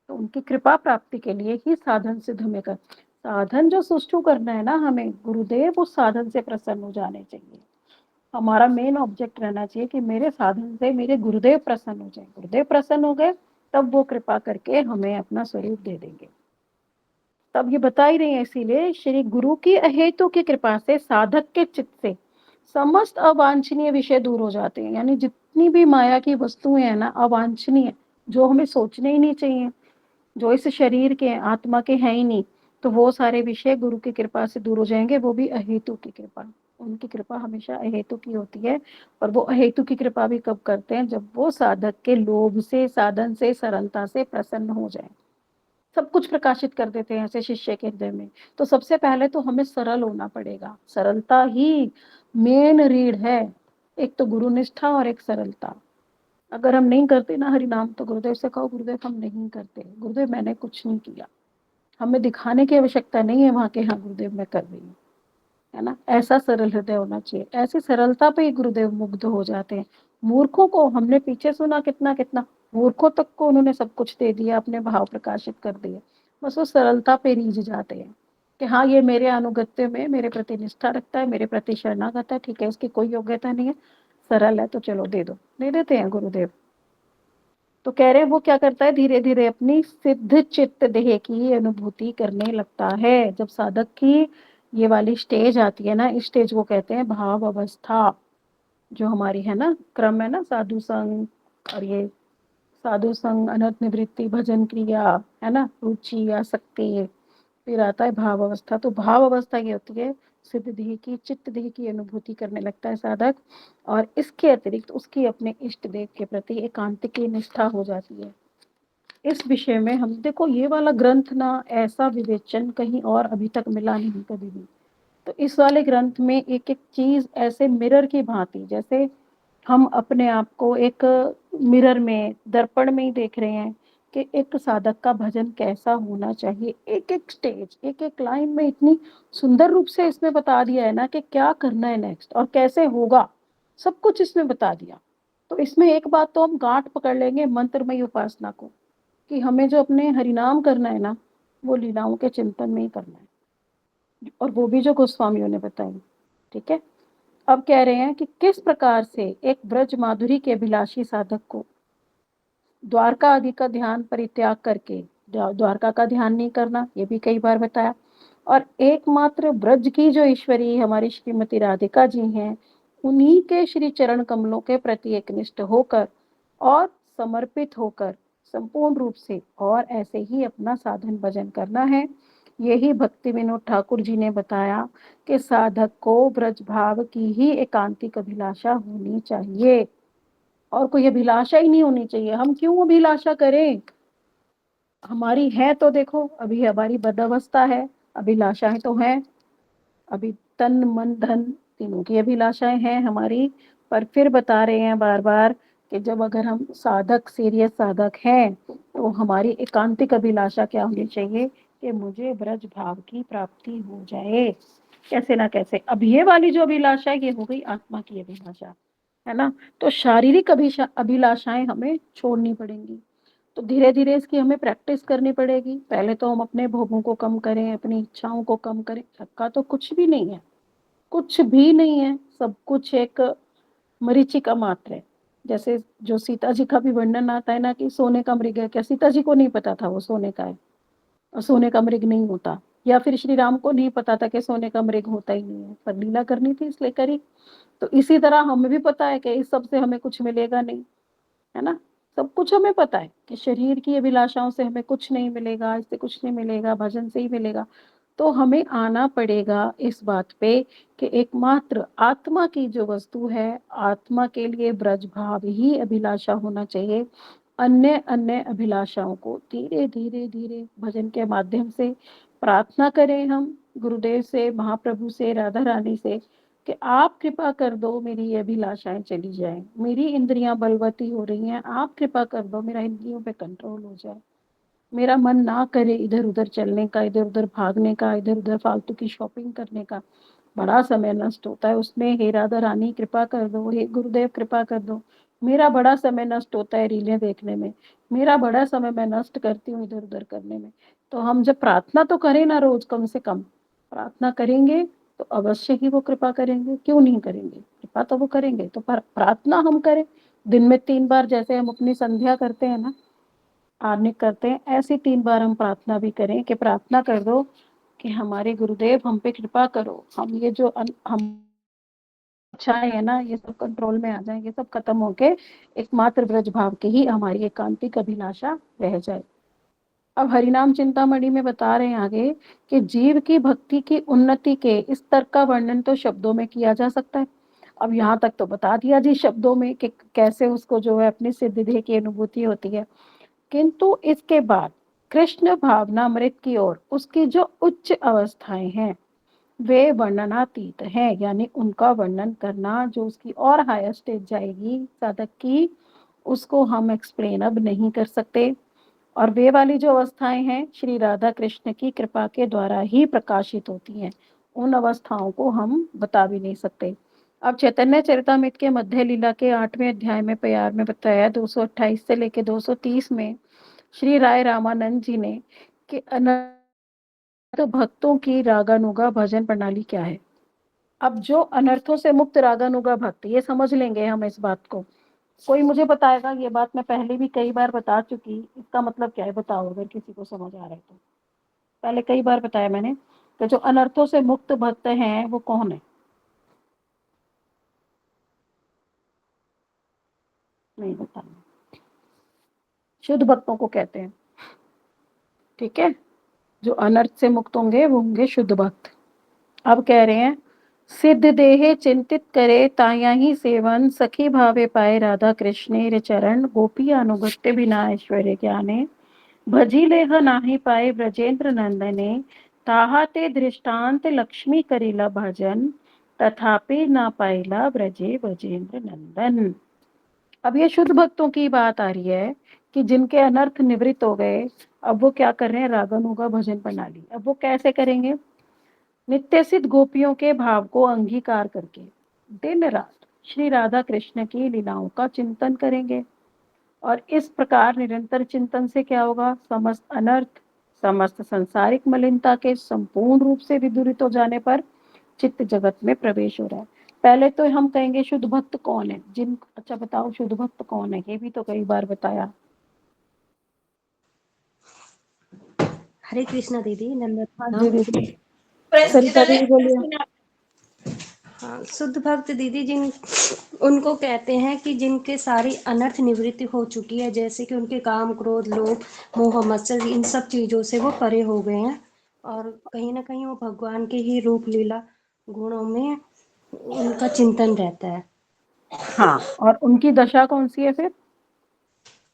तो उनकी कृपा प्राप्ति के लिए ही साधन सिद्ध हमें कर, साधन जो सुष्ठु करना है ना हमें, गुरुदेव उस साधन से प्रसन्न हो जाने चाहिए। हमारा मेन ऑब्जेक्ट रहना चाहिए कि मेरे साधन से मेरे गुरुदेव प्रसन्न हो जाए। गुरुदेव प्रसन्न हो गए तब वो कृपा करके हमें अपना स्वरूप दे देंगे। तब ये बता ही रही है, इसीलिए श्री गुरु की अहेतु की कृपा से साधक के चित्त से समस्त अवांछनीय विषय दूर हो जाते हैं। यानी जितनी भी माया की वस्तुएं हैं ना अवांछनीय, जो हमें सोचने ही नहीं चाहिए, जो इस शरीर के आत्मा के हैं ही नहीं, तो वो सारे विषय गुरु की कृपा से दूर हो जाएंगे। वो भी अहेतु की कृपा, उनकी कृपा हमेशा अहेतु की होती है। और वो अहेतु की कृपा भी कब करते हैं? जब वो साधक के लोभ से, साधन से, सरलता से प्रसन्न हो जाए। सब कुछ प्रकाशित कर देते हैं ऐसे शिष्य के हृदय में। तो सबसे पहले तो हमें सरल होना पड़ेगा, सरलता ही मेन रीढ़ है। एक तो गुरु निष्ठा और एक सरलता। अगर हम नहीं करते ना हरि नाम, तो गुरुदेव से कहो गुरुदेव हम नहीं करते, गुरुदेव मैंने कुछ नहीं किया, हमें दिखाने की आवश्यकता नहीं है वहां के, हाँ गुरुदेव मैं कर रही हूँ, है ना। ऐसा सरल हृदय होना चाहिए, ऐसी सरलता पे ही गुरुदेव मुग्ध हो जाते हैं। मूर्खों को हमने पीछे सुना कितना कितना, मूर्खों तक को उन्होंने सब कुछ दे दिया, अपने भाव प्रकाशित कर दिए, बस वो सरलता पे रीझ जाते हैं कि हाँ ये मेरे अनुगत्य में मेरे प्रति निष्ठा रखता है, मेरे प्रति शरणागत है, ठीक है इसकी कोई योग्यता नहीं है, सरल है तो चलो दे दो, दे देते हैं गुरुदेव। तो कह रहे हैं वो क्या करता है, धीरे धीरे अपनी सिद्ध चित्त देह की अनुभूति करने लगता है। जब साधक की ये वाली स्टेज आती है ना, इस स्टेज को कहते हैं भाव अवस्था। जो हमारी है ना क्रम है ना, साधु संग, और ये साधु संग, अनंत निवृत्ति, भजन क्रिया, है ना, रुचि, आसक्ति, फिर आता है भाव अवस्था। तो भाव अवस्था ये होती है सिद्ध देह की, चित्त देह की अनुभूति करने लगता है साधक, और इसके अतिरिक्त उसकी अपने इष्ट देव के प्रति एकांत की निष्ठा हो जाती है। इस विषय में हम देखो, ये वाला ग्रंथ ना ऐसा विवेचन कहीं और अभी तक मिला नहीं कभी भी। तो इस वाले ग्रंथ में एक एक चीज ऐसे मिरर की भांति, जैसे हम अपने आप को एक मिरर में, दर्पण में ही देख रहे हैं कि एक साधक का भजन कैसा होना चाहिए, एक एक स्टेज, एक एक लाइन में इतनी सुंदर रूप से इसमें बता दिया है ना कि क्या करना है नेक्स्ट और कैसे होगा, सब कुछ इसमें बता दिया। तो इसमें एक बात तो हम गांठ पकड़ लेंगे मंत्रमयी उपासना को, कि हमें जो अपने हरिनाम करना है ना, वो लीलाओं के चिंतन में ही करना है, और वो भी जो गोस्वामियों ने बताई। ठीक है। अब कह रहे हैं कि किस प्रकार से एक ब्रज माधुरी के अभिलाषी साधक को द्वारका आदि का ध्यान परित्याग करके, द्वारका का ध्यान नहीं करना, ये भी कई बार बताया, और एकमात्र ब्रज की जो ईश्वरी हमारी श्रीमती राधिका जी हैं, उन्हीं के श्री चरण कमलों के प्रति एकनिष्ठ होकर और समर्पित होकर संपूर्ण रूप से और ऐसे ही अपना साधन भजन करना है। यही भक्ति विनोद ठाकुर जी ने बताया कि साधक को ब्रज भाव की ही एकांतिक अभिलाषा होनी चाहिए और कोई अभिलाषा ही नहीं होनी चाहिए। हम क्यों अभिलाषा करें? हमारी है तो देखो, अभी हमारी बद्अवस्था है, अभिलाषाएं तो हैं, अभी तन मन धन तीनों की अभिलाषाएं हैं हमारी। पर फिर बता रहे हैं बार बार कि जब अगर हम साधक सीरियस साधक हैं तो हमारी एकांतिक अभिलाषा क्या होनी चाहिए कि मुझे ब्रज भाव की प्राप्ति हो जाए कैसे ना कैसे। अब ये वाली जो अभिलाषा है ये हो गई आत्मा की अभिलाषा, है ना। तो शारीरिक अभिलाषाएं हमें छोड़नी पड़ेंगी। तो धीरे धीरे इसकी हमें प्रैक्टिस करनी पड़ेगी। पहले तो हम अपने भोगों को कम करें, अपनी इच्छाओं को कम करें। सबका तो कुछ भी नहीं है, कुछ भी नहीं है, सब कुछ एक मरीचिका मात्र है। जैसे जो सीता जी का भी वर्णन आता है ना कि सोने का मृग है, क्या सीता जी को नहीं पता था वो सोने का है और सोने का मृग नहीं होता? या फिर श्री राम को नहीं पता था कि सोने का मृग होता ही नहीं है, पर लीला करनी थी इसलिए करी। तो इसी तरह हमें भी पता है कि इस सब से हमें कुछ मिलेगा नहीं, है ना। सब कुछ हमें पता है कि शरीर की अभिलाषाओं से हमें कुछ नहीं मिलेगा, इससे कुछ नहीं मिलेगा, भजन से ही मिलेगा। तो हमें आना पड़ेगा इस बात पे कि एकमात्र आत्मा की जो वस्तु है, आत्मा के लिए ब्रज भाव ही अभिलाषा होना चाहिए। अन्य अन्य अभिलाषाओं को धीरे धीरे धीरे भजन के माध्यम से प्रार्थना करें हम गुरुदेव से, महाप्रभु से, राधा रानी से कि आप कृपा कर दो मेरी ये अभिलाषाएं चली जाए, मेरी इंद्रियां बलवती हो रही हैं, आप कृपा कर दो मेरा इंद्रियों पे कंट्रोल हो जाए, मेरा मन ना करे इधर उधर चलने का, इधर उधर भागने का, इधर उधर फालतू की शॉपिंग करने का। बड़ा समय नष्ट होता है उसमें। हे राधा रानी कृपा कर दो, हे गुरुदेव कृपा कर दो, मेरा बड़ा समय नष्ट होता है रीलें देखने में, मेरा बड़ा समय मैं नष्ट करती हूँ इधर उधर करने में। तो हम जब प्रार्थना तो करें ना, रोज कम से कम प्रार्थना करेंगे तो अवश्य ही वो कृपा करेंगे। क्यों नहीं करेंगे? कृपा तो वो करेंगे। तो प्रार्थना हम करें दिन में 3 बार, जैसे हम अपनी संध्या करते हैं ना, आर्निक करते हैं, ऐसी 3 बार हम प्रार्थना भी करें कि प्रार्थना कर दो कि हमारे गुरुदेव हम पे कृपा करो, हम ये जो हम इच्छाएं है ना ये सब कंट्रोल में आ जाए, ये सब खत्म होके एकमात्र ब्रज भाव की ही हमारी एकांतिक अभिलाषा रह जाए। अब हरिनाम चिंतामणि में बता रहे हैं आगे कि जीव की भक्ति की उन्नति के इस स्तर का वर्णन तो शब्दों में किया जा सकता है। अब यहाँ तक तो बता दिया जी शब्दों में कि कैसे उसको जो है अपनी सिद्धि की अनुभूति होती है। किंतु इसके बाद कृष्ण भावनामृत की ओर उसकी जो उच्च अवस्थाएं हैं वे वर्णनातीत हैं, यानी उनका वर्णन करना, जो उसकी और हायर स्टेज जाएगी साधक की, उसको हम एक्सप्लेन अब नहीं कर सकते। और वे वाली जो अवस्थाएं हैं श्री राधा कृष्ण की कृपा के द्वारा ही प्रकाशित होती हैं, उन अवस्थाओं को हम बता भी नहीं सकते। अब चैतन्य चरितामृत के मध्य लीला के 8वें अध्याय में प्यार में बताया 228 से लेके 230 में श्री राय रामानंद जी ने कि अनर्थ भक्तों की रागानुगा भजन प्रणाली क्या है। अब जो अनर्थों से मुक्त रागानुगा भक्त, ये समझ लेंगे हम इस बात को। कोई मुझे बताएगा? ये बात मैं पहले भी कई बार बता चुकी, इसका मतलब क्या है बताओ अगर किसी को समझ आ रहा है तो। पहले कई बार बताया मैंने कि जो अनर्थों से मुक्त भक्त हैं वो कौन है? नहीं बताना। शुद्ध भक्तों को कहते हैं, ठीक है। जो अनर्थ से मुक्त होंगे वो होंगे शुद्ध भक्त। अब कह रहे हैं सिद्ध देहे चिंतित करे ताया ही सेवन सखी भावे पाए राधा कृष्णेर चरण गोपी अनुगत्य बिना ऐश्वर्य ज्ञाने भजी लेह नाही पाए ब्रजेंद्र नंदने ताहा ते दृष्टांत लक्ष्मी करेला भजन तथापि ना पाइला ब्रजे ब्रजेंद्र नंदन। अब ये शुद्ध भक्तों की बात आ रही है कि जिनके अनर्थ निवृत्त हो गए, अब वो क्या कर रहे हैं? रागानुगा भजन प्रणाली। अब वो कैसे करेंगे? नित्य सिद्ध गोपियों के भाव को अंगीकार करके दिन रात श्री राधा कृष्ण की लीलाओं का चिंतन करेंगे। और इस प्रकार निरंतर चिंतन से क्या होगा? समस्त अनर्थ, समस्त संसारिक मलिनता के संपूर्ण रूप से विदूरित हो जाने पर चित्त जगत में प्रवेश हो रहा है। पहले तो हम कहेंगे शुद्ध भक्त कौन है? जिन अच्छा बताओ शुद्ध भक्त कौन है? ये भी तो कई बार बताया। हरे कृष्णा दीदी, हाँ नंदन जी दीदी। सरिता दीदी बोलिए। हाँ, शुद्ध भक्त दीदी जिन उनको कहते हैं कि जिनके सारी अनर्थ निवृत्ति हो चुकी है, जैसे कि उनके काम, क्रोध, लोभ, मोह, मत्सर इन सब चीज़ों से वो परे हो गए हैं और कहीं न कहीं वो भगवान के ही रूप लीला गुणों में उनका चिंतन रहता है। हाँ, और उनकी दशा कौन सी है फिर?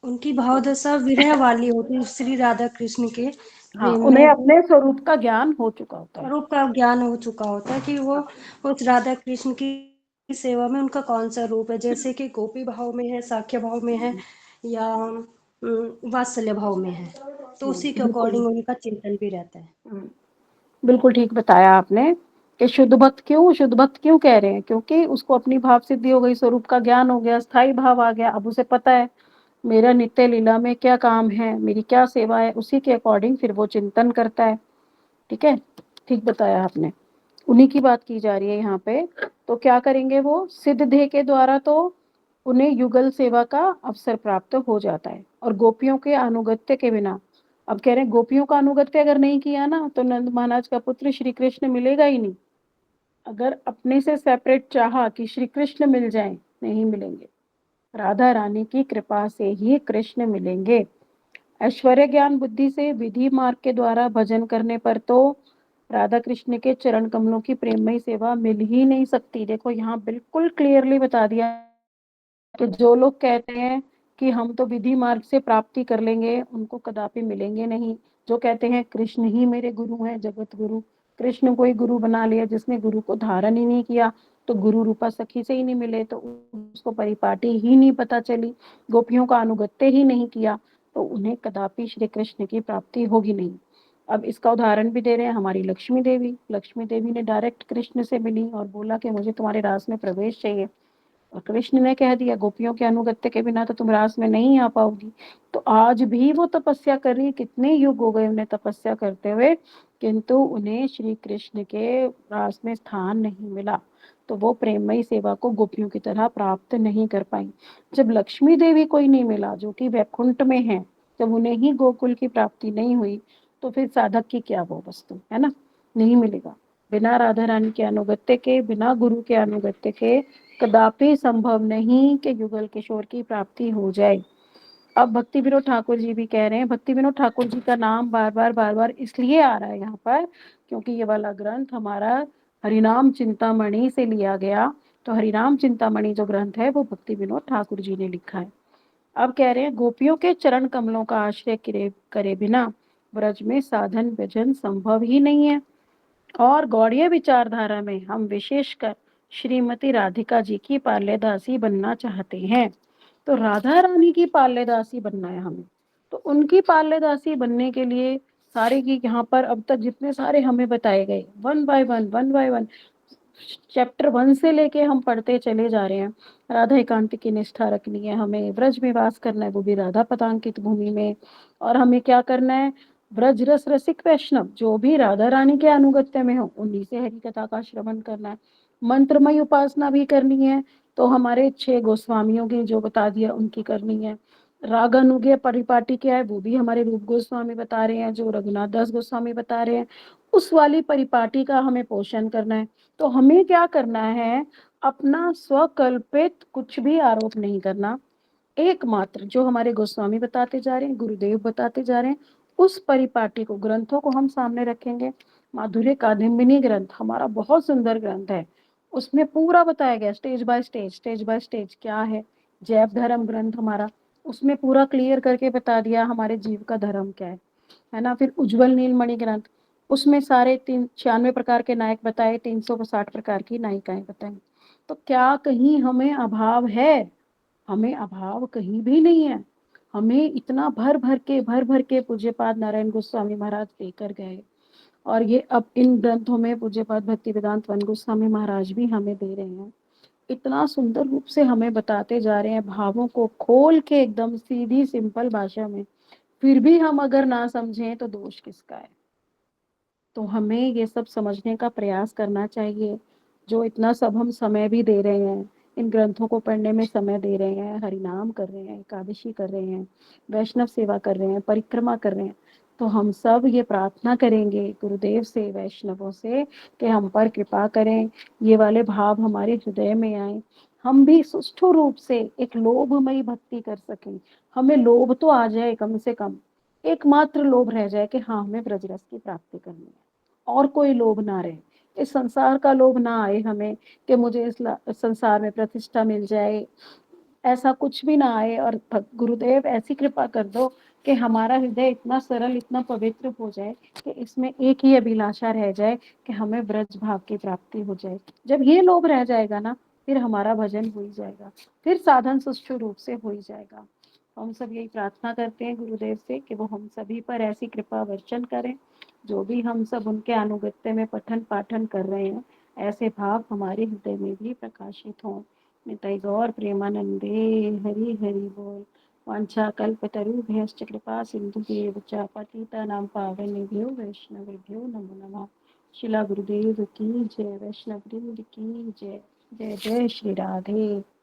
उनकी भावदशा विरह वाली होती है, श्री राधा कृष्ण के हाँ, प्रेम उन्हें में वो अपने स्वरूप का ज्ञान हो चुका होता है। स्वरूप का ज्ञान हो चुका होता है कि वो उस राधा कृष्ण की सेवा में उनका कौन सा रूप है, जैसे कि गोपी भाव में है, साख्य भाव में है या वात्सल्य भाव में है, तो उसी के बिल्कुल। अकॉर्डिंग उनका चिंतन भी रहता है। बिल्कुल ठीक बताया आपने कि शुद्ध भक्त क्यों कह रहे हैं, क्योंकि उसको अपनी भाव सिद्धि हो गई, स्वरूप का ज्ञान हो गया, स्थायी भाव आ गया। अब उसे पता है मेरा नित्य लीला में क्या काम है, मेरी क्या सेवा है, उसी के अकॉर्डिंग फिर वो चिंतन करता है। ठीक है, ठीक बताया आपने। उन्हीं की बात की जा रही है यहाँ पे। तो क्या करेंगे वो? सिद्ध देह के द्वारा तो उन्हें युगल सेवा का अवसर प्राप्त हो जाता है, और गोपियों के अनुगत्य के बिना, अब कह रहे हैं गोपियों का अनुगत्य अगर नहीं किया ना तो नंद महाराज का पुत्र श्री कृष्ण मिलेगा ही नहीं। अगर अपने से सेपरेट चाहा कि श्री कृष्ण मिल जाए, नहीं मिलेंगे। राधा रानी की कृपा से ही कृष्ण मिलेंगे। ऐश्वर्य ज्ञान बुद्धि से विधि मार्ग के द्वारा भजन करने पर तो राधा कृष्ण के चरण कमलों की प्रेममयी सेवा मिल ही नहीं सकती। देखो यहाँ बिल्कुल क्लियरली बता दिया कि जो लोग कहते हैं कि हम तो विधि मार्ग से प्राप्ति कर लेंगे, उनको कदापि मिलेंगे नहीं। जो कहते हैं कृष्ण ही मेरे गुरु हैं, जगत गुरु, कृष्ण को ही गुरु बना लिया, जिसने गुरु को धारण ही नहीं किया, तो गुरु रूपा सखी से ही नहीं मिले, तो उसको परिपाटी ही नहीं पता चली, गोपियों का अनुगत्य ही नहीं किया, तो उन्हें कदापि श्री कृष्ण की प्राप्ति होगी नहीं। अब इसका उदाहरण भी दे रहे हैं हमारी लक्ष्मी देवी ने डायरेक्ट कृष्ण से मिली और बोला कि मुझे तुम्हारे रास में प्रवेश चाहिए, और कृष्ण ने कह दिया गोपियों के अनुगत्य के बिना तो तुम रास में नहीं आ पाओगी। तो आज भी वो तपस्या कर रही है, कितने युग हो गए उन्हें तपस्या करते हुए, किंतु उन्हें श्री कृष्ण के रास में स्थान नहीं मिला, तो वो प्रेममयी सेवा को गोपियों की तरह प्राप्त नहीं कर पाई। जब लक्ष्मी देवी को ही नहीं मिला जो कि वैकुंठ में है, जब उन्हें ही गोकुल की प्राप्ति नहीं हुई, तो फिर साधक की क्या वो वस्तु है ना, नहीं मिलेगा। बिना राधा रानी के अनुगत्य के, बिना गुरु के अनुगत्य के कदापि संभव नहीं कि युगल किशोर की प्राप्ति हो जाए। अब भक्ति विनोद ठाकुर जी भी कह रहे हैं, भक्ति विनोद ठाकुर जी का नाम बार बार इसलिए आ रहा है यहाँ पर क्योंकि ये वाला ग्रंथ हमारा हरिनाम चिंतामणि से लिया गया। तो हरिनाम चिंतामणि जो ग्रंथ है वो भक्ति विनोद ठाकुर जी ने लिखा है। अब कह रहे हैं गोपियों के चरण कमलों का आश्रय करे बिना ब्रज में साधन भजन संभव ही नहीं है। और गौड़ीय विचारधारा में हम विशेषकर श्रीमती राधिका जी की पाल्यदासी बनना चाहते हैं। तो राधा रानी की पाल्यदासी बनना है हमें, तो उनकी पाल्यदासी बनने के लिए सारे की यहाँ पर अब तक जितने सारे हमें बताए गए, वन बाय वन चैप्टर 1 से लेके हम पढ़ते चले जा रहे हैं। राधा एकांत की निष्ठा रखनी है, हमें ब्रज में वास करना है, वो भी राधा पदांकित भूमि में। और हमें क्या करना है? ब्रज रस रसिक वैष्णव जो भी राधा रानी के अनुगत्य में हो उन्हीं से हरि कथा का श्रवण करना है। मंत्रमय उपासना भी करनी है, तो हमारे 6 गोस्वामियों की जो बता दिया उनकी करनी है। रागानुगे परिपाटी क्या है वो भी हमारे रूप गोस्वामी बता रहे हैं, जो रघुनाथ दास गोस्वामी बता रहे हैं, उस वाली परिपाटी का हमें पोषण करना है। तो हमें क्या करना है? अपना स्वकल्पित कुछ भी आरोप नहीं करना, एकमात्र जो हमारे गोस्वामी बताते जा रहे हैं, गुरुदेव बताते जा रहे हैं, उस परिपाटी को, ग्रंथों को हम सामने रखेंगे। माधुर्य कादम्बिनी ग्रंथ हमारा बहुत सुंदर ग्रंथ है, उसमें पूरा बताया गया स्टेज बाय स्टेज क्या है। जैव धर्म ग्रंथ हमारा, उसमें पूरा क्लियर करके बता दिया हमारे जीव का धर्म क्या है ना। फिर उज्जवल नीलमणि ग्रंथ, उसमें सारे 96 प्रकार के नायक बताए, 360 प्रकार की नायिकाएं बताई। तो क्या कहीं हमें अभाव है? हमें अभाव कहीं भी नहीं है। हमें इतना भर भर के पूज्यपाद नारायण गोस्वामी महाराज देकर गए, और ये अब इन ग्रंथों में पूज्यपाद भक्ति वेदांत वन गोस्वामी महाराज भी हमें दे रहे हैं। इतना सुंदर रूप से हमें बताते जा रहे हैं, भावों को खोल के एकदम सीधी सिंपल भाषा में। फिर भी हम अगर ना समझें तो दोष किसका है? तो हमें ये सब समझने का प्रयास करना चाहिए। जो इतना सब हम समय भी दे रहे हैं, इन ग्रंथों को पढ़ने में समय दे रहे हैं, हरिनाम कर रहे हैं, एकादशी कर रहे हैं, वैष्णव सेवा कर रहे हैं, परिक्रमा कर रहे हैं, तो हम सब ये प्रार्थना करेंगे गुरुदेव से, वैष्णवों से, कि हम पर कृपा करें, ये वाले भाव हमारे हृदय में आए, हम भी सुष्ठु रूप से एक लोभमयी भक्ति कर सकें। हमें लोभ तो आ जाए, कम से कम एकमात्र लोभ रह जाए कि हाँ हमें ब्रजरस की प्राप्ति करनी है, और कोई लोभ ना रहे। इस संसार का लोभ ना आए हमें कि मुझे इस संसार में प्रतिष्ठा मिल जाए, ऐसा कुछ भी ना आए। और गुरुदेव ऐसी कृपा कर दो कि हमारा हृदय इतना सरल, इतना पवित्र हो जाए कि इसमें एक ही अभिलाषा रह जाए कि हमें ब्रज भाव की प्राप्ति हो जाए। जब ये लोभ रह जाएगा ना, फिर हमारा भजन हो ही जाएगा, फिर साधन सुष्ठु रूप से हो ही जाएगा। हम सब यही प्रार्थना करते हैं गुरुदेव से कि वो हम सभी पर ऐसी कृपा वर्षण करें, जो भी हम सब उनके अनुगत्य में पठन पाठन कर रहे हैं, ऐसे भाव हमारे हृदय में भी प्रकाशित हों। निताई गौर प्रेमानंदे, हरि हरि बोल। वाञ्छाकल्पतरुभ्यश्च कृपा सिन्धुभ्येव च पतितानां पावनेभ्यो वैष्णवेभ्यो नमो नमः। शिला गुरुदेव की जय, वैष्णव वृंद की जय। जय जय श्री राधे।